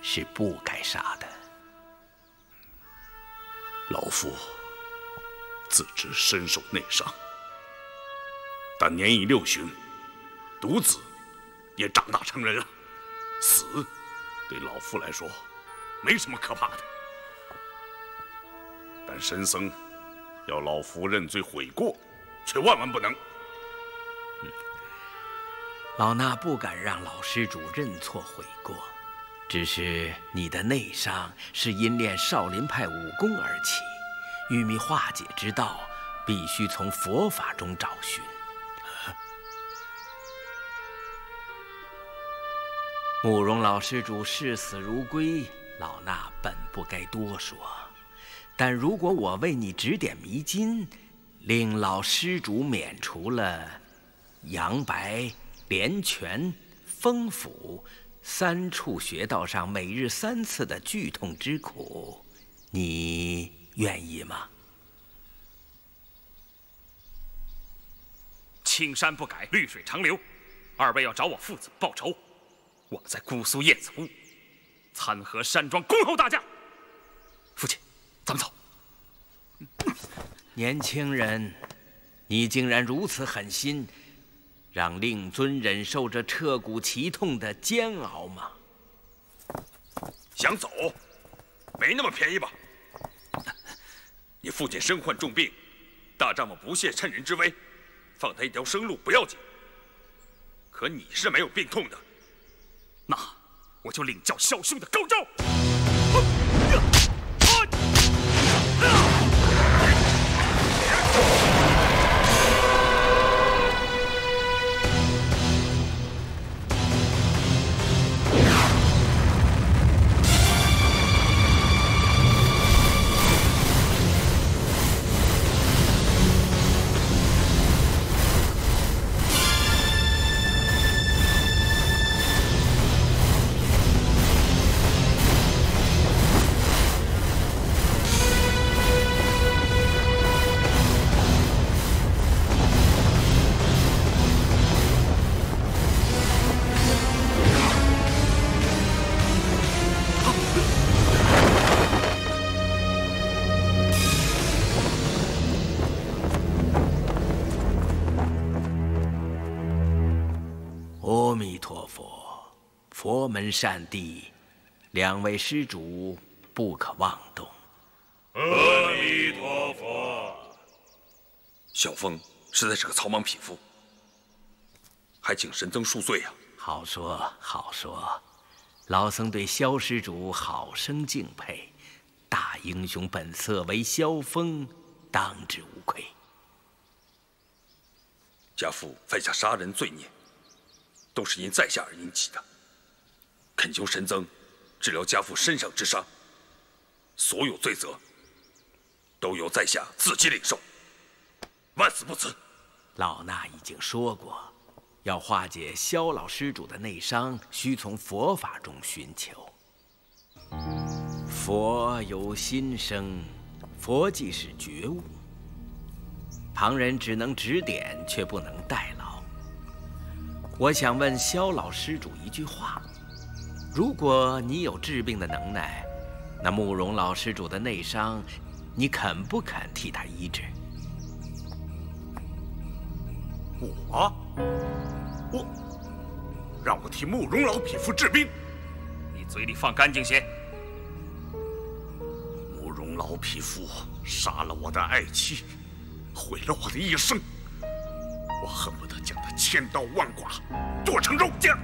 S16: 是不该杀的。
S17: 老夫自知身受内伤，但年已6旬，独子也长大成人了，死对老夫来说没什么可怕的。但神僧要老夫认罪悔过，却万万不能。
S16: 老衲不敢让老施主认错悔过，只是你的内伤是因练少林派武功而起，欲觅化解之道，必须从佛法中找寻。慕容老施主视死如归，老衲本不该多说。但如果我为你指点迷津，令老施主免除了杨白、连拳、风府3处穴道上每日3次的剧痛之苦，你愿意吗？
S3: 青山不改，绿水长流。二位要找我父子报仇，我们在姑苏燕子坞参合山庄恭候大驾。父亲，咱们走。
S16: 年轻人，你竟然如此狠心，让令尊忍受着彻骨奇痛的煎熬吗？
S2: 想走，没那么便宜吧？你父亲身患重病，大丈夫不屑趁人之危，放他一条生路不要紧。可你是没有病痛的，
S3: 那我就领教小兄的高招。
S16: 阿弥陀佛，佛门善地，两位施主不可妄动。
S9: 阿弥陀佛。
S2: 小凤实在是个草莽匹夫，还请神僧恕罪啊！
S16: 好说好说，老僧对萧施主好生敬佩，大英雄本色为萧峰，当之无愧。
S2: 家父犯下杀人罪孽，都是因在下而引起的。恳求神僧治疗家父身上之伤，所有罪责都由在下自己领受，万死不辞。
S16: 老衲已经说过，要化解萧老施主的内伤，需从佛法中寻求。佛由心生，佛即是觉悟。旁人只能指点，却不能代劳。我想问萧老施主一句话：如果你有治病的能耐，那慕容老施主的内伤，你肯不肯替他医治？
S17: 我让我替慕容老匹夫治病？
S3: 你嘴里放干净些！
S17: 慕容老匹夫杀了我的爱妻，毁了我的一生。我恨不得将他千刀万剐，剁成肉酱。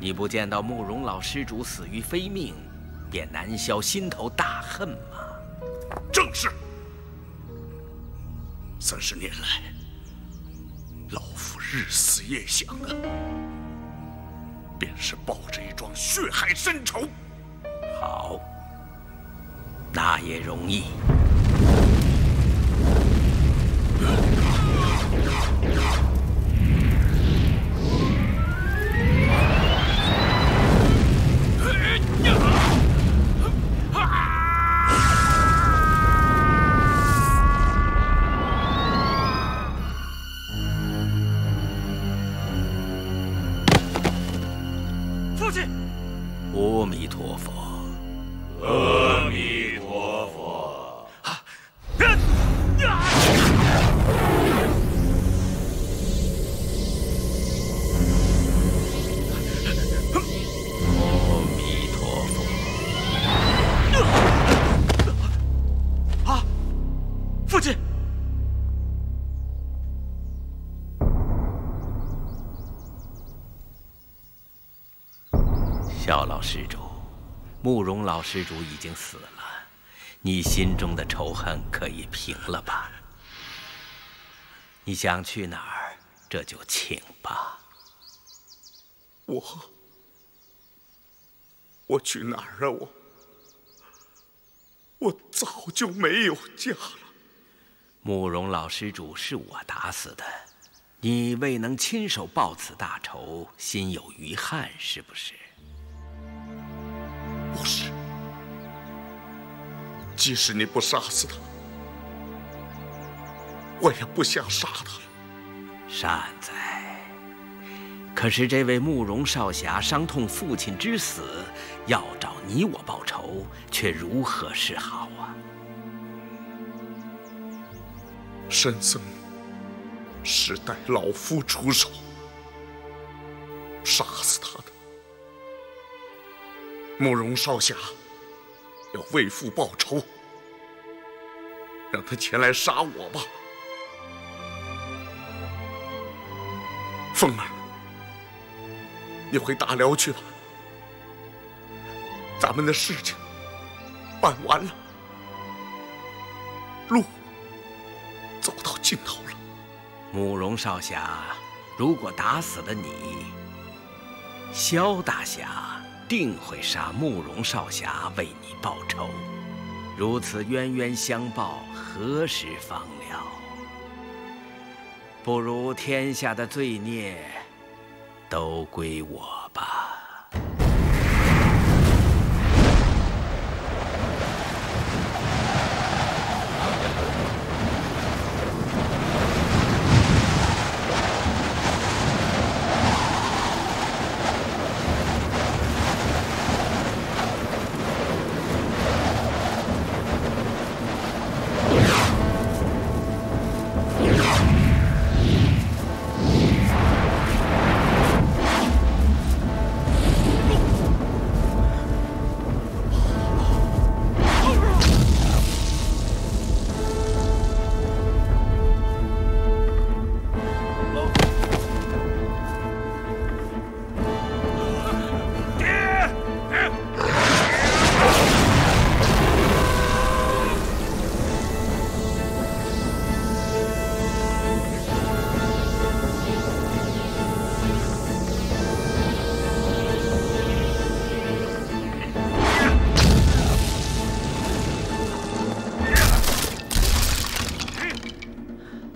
S16: 你不见到慕容老施主死于非命，便难消心头大恨吗？
S17: 正是。30年来，老夫日思夜想的，便是报这一桩血海深仇。
S16: 好，那也容易。
S10: 父亲，
S16: 阿弥陀佛。
S5: 阿弥陀佛。
S16: 阿弥陀佛。
S10: 啊，父亲！
S16: 萧老施主，慕容老施主已经死了，你心中的仇恨可以平了吧？你想去哪儿，这就请吧。
S17: 我去哪儿啊？我早就没有家了。
S16: 慕容老施主是我打死的，你未能亲手报此大仇，心有余憾，是不是？
S17: 不是，即使你不杀死他，我也不想杀他了。
S16: 善哉。可是这位慕容少侠伤痛父亲之死，要找你我报仇，却如何是好啊？
S17: 神僧是待老夫出手杀死他的。慕容少侠要为父报仇，让他前来杀我吧。凤儿，你回大辽去吧，咱们的事情办完了，路走到尽头了。
S16: 慕容少侠，如果打死了你，萧大侠定会杀慕容少侠为你报仇。如此冤冤相报，何时方了？不如天下的罪孽都归我吧。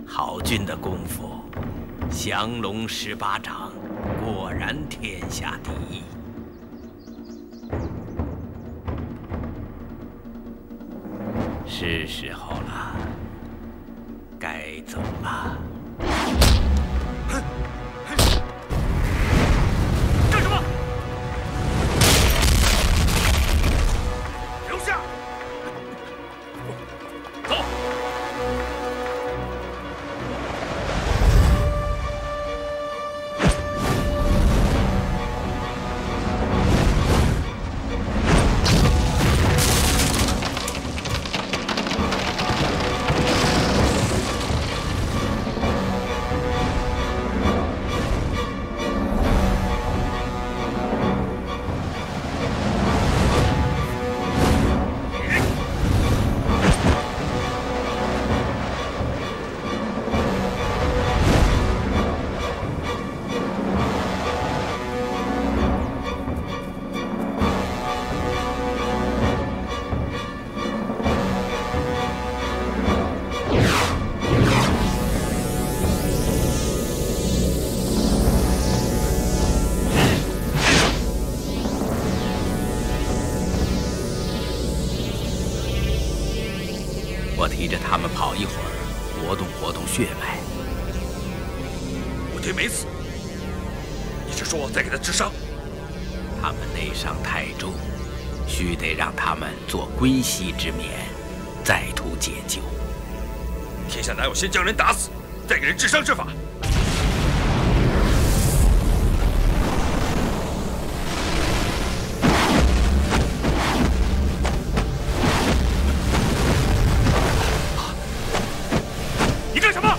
S16: 好俊的功夫，降龙18掌，果然天下第一。是时候了，该走了。
S10: 干什么？留下！走！
S16: 一会儿，活动活动血脉。
S2: 我爹没死，你是说再给他治伤？
S16: 他们内伤太重，须得让他们做归西之眠，再图解救。
S2: 天下哪有先将人打死，再给人治伤之法？
S3: 你干什么？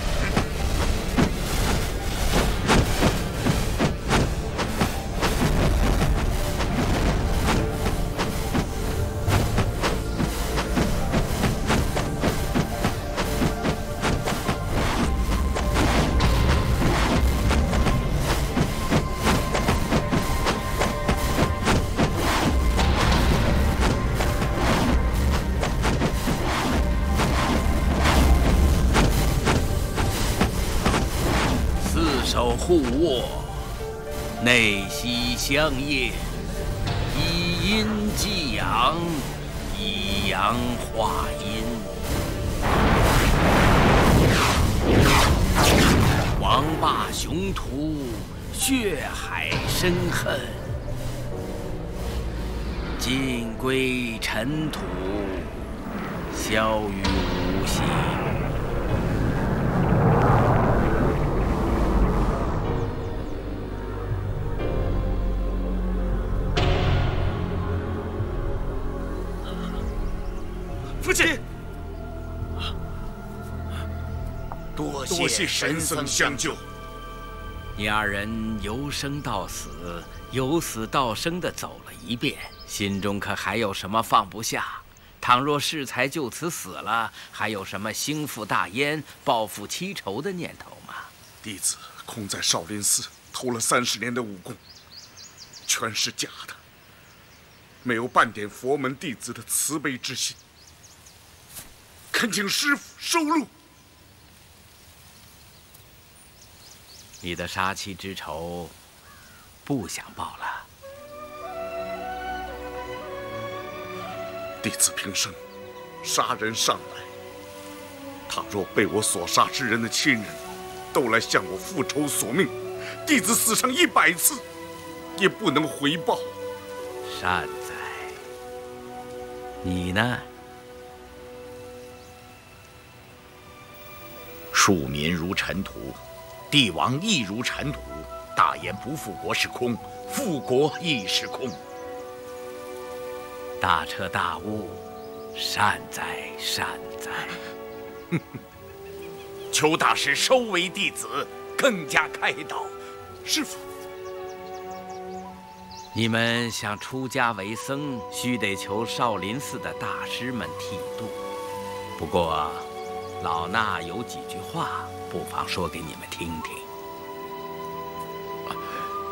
S16: 互握，内息相应，以阴济阳，以阳化阴。王霸雄图，血海深恨，尽归尘土，消于无形。
S3: 父亲，
S17: 多谢神僧相救。
S16: 你二人由生到死，由死到生的走了一遍，心中可还有什么放不下？倘若适才就此死了，还有什么兴复大燕、报复妻仇的念头吗？
S17: 弟子空在少林寺偷了30年的武功，全是假的，没有半点佛门弟子的慈悲之心。恳请师父收录。
S16: 你的杀妻之仇，不想报了？
S17: 弟子平生杀人尚来，倘若被我所杀之人的亲人都来向我复仇索命，弟子死上100次，也不能回报。
S16: 善哉。你呢？
S12: 庶民如尘土，帝王亦如尘土。大言不复国是空，复国亦是空。
S16: 大彻大悟，善哉善哉。
S12: 求大师收为弟子，更加开导。
S17: 师父，
S16: 你们想出家为僧，须得求少林寺的大师们剃度。不过，老衲有几句话，不妨说给你们听听。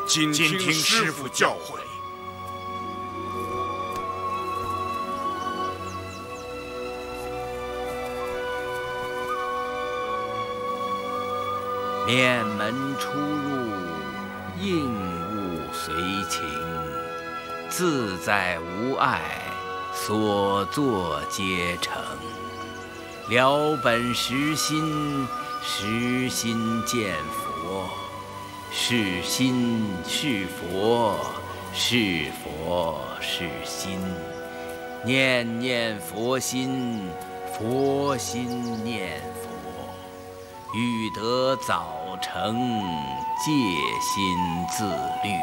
S17: 谨听师父教诲。
S16: 面门出入，应物随情，自在无碍，所作皆成。了本实心，实心见佛，是心是佛，是佛是心。念念佛心，佛心念佛，欲得早成，戒心自律。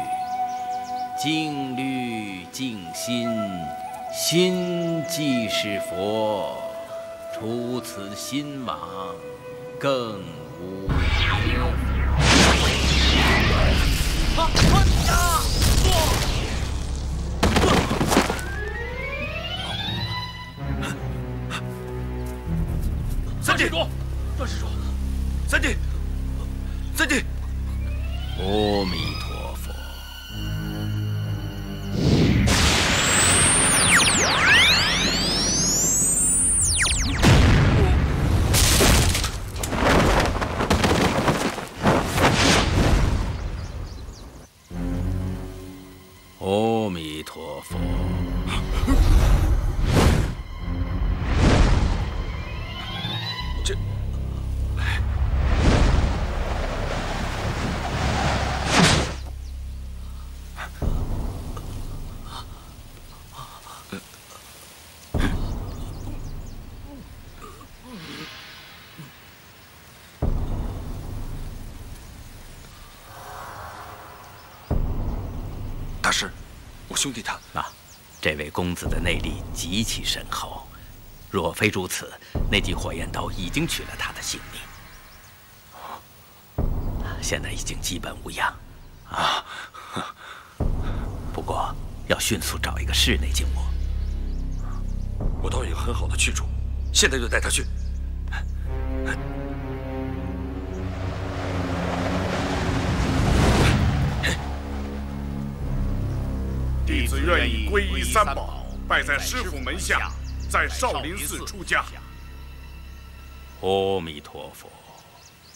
S16: 静虑静心，心即是佛。除此心王，更无别。
S2: 三弟，段施主，三弟，三弟，
S16: 阿弥陀佛。阿弥陀佛。
S6: 我兄弟他
S16: 这位公子的内力极其深厚，若非如此，那记火焰刀已经取了他的性命。现在已经基本无恙啊。不过要迅速找一个室内静默。
S6: 我倒有很好的去处，现在就带他去。
S14: 弟子愿意皈依三宝，拜在师父门下，在少林寺出家。
S16: 阿弥陀佛。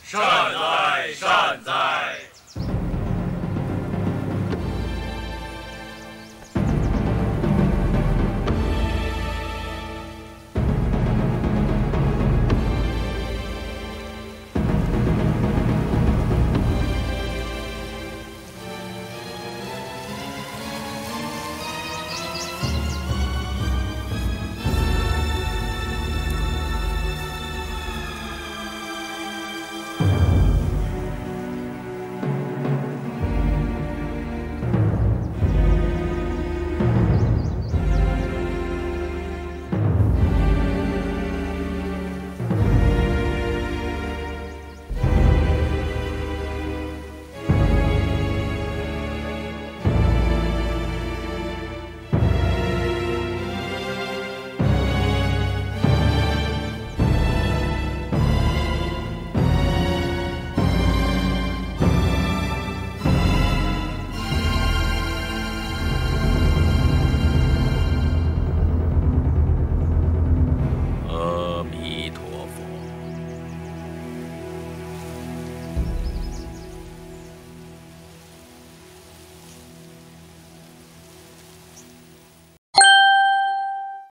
S7: 善哉善哉。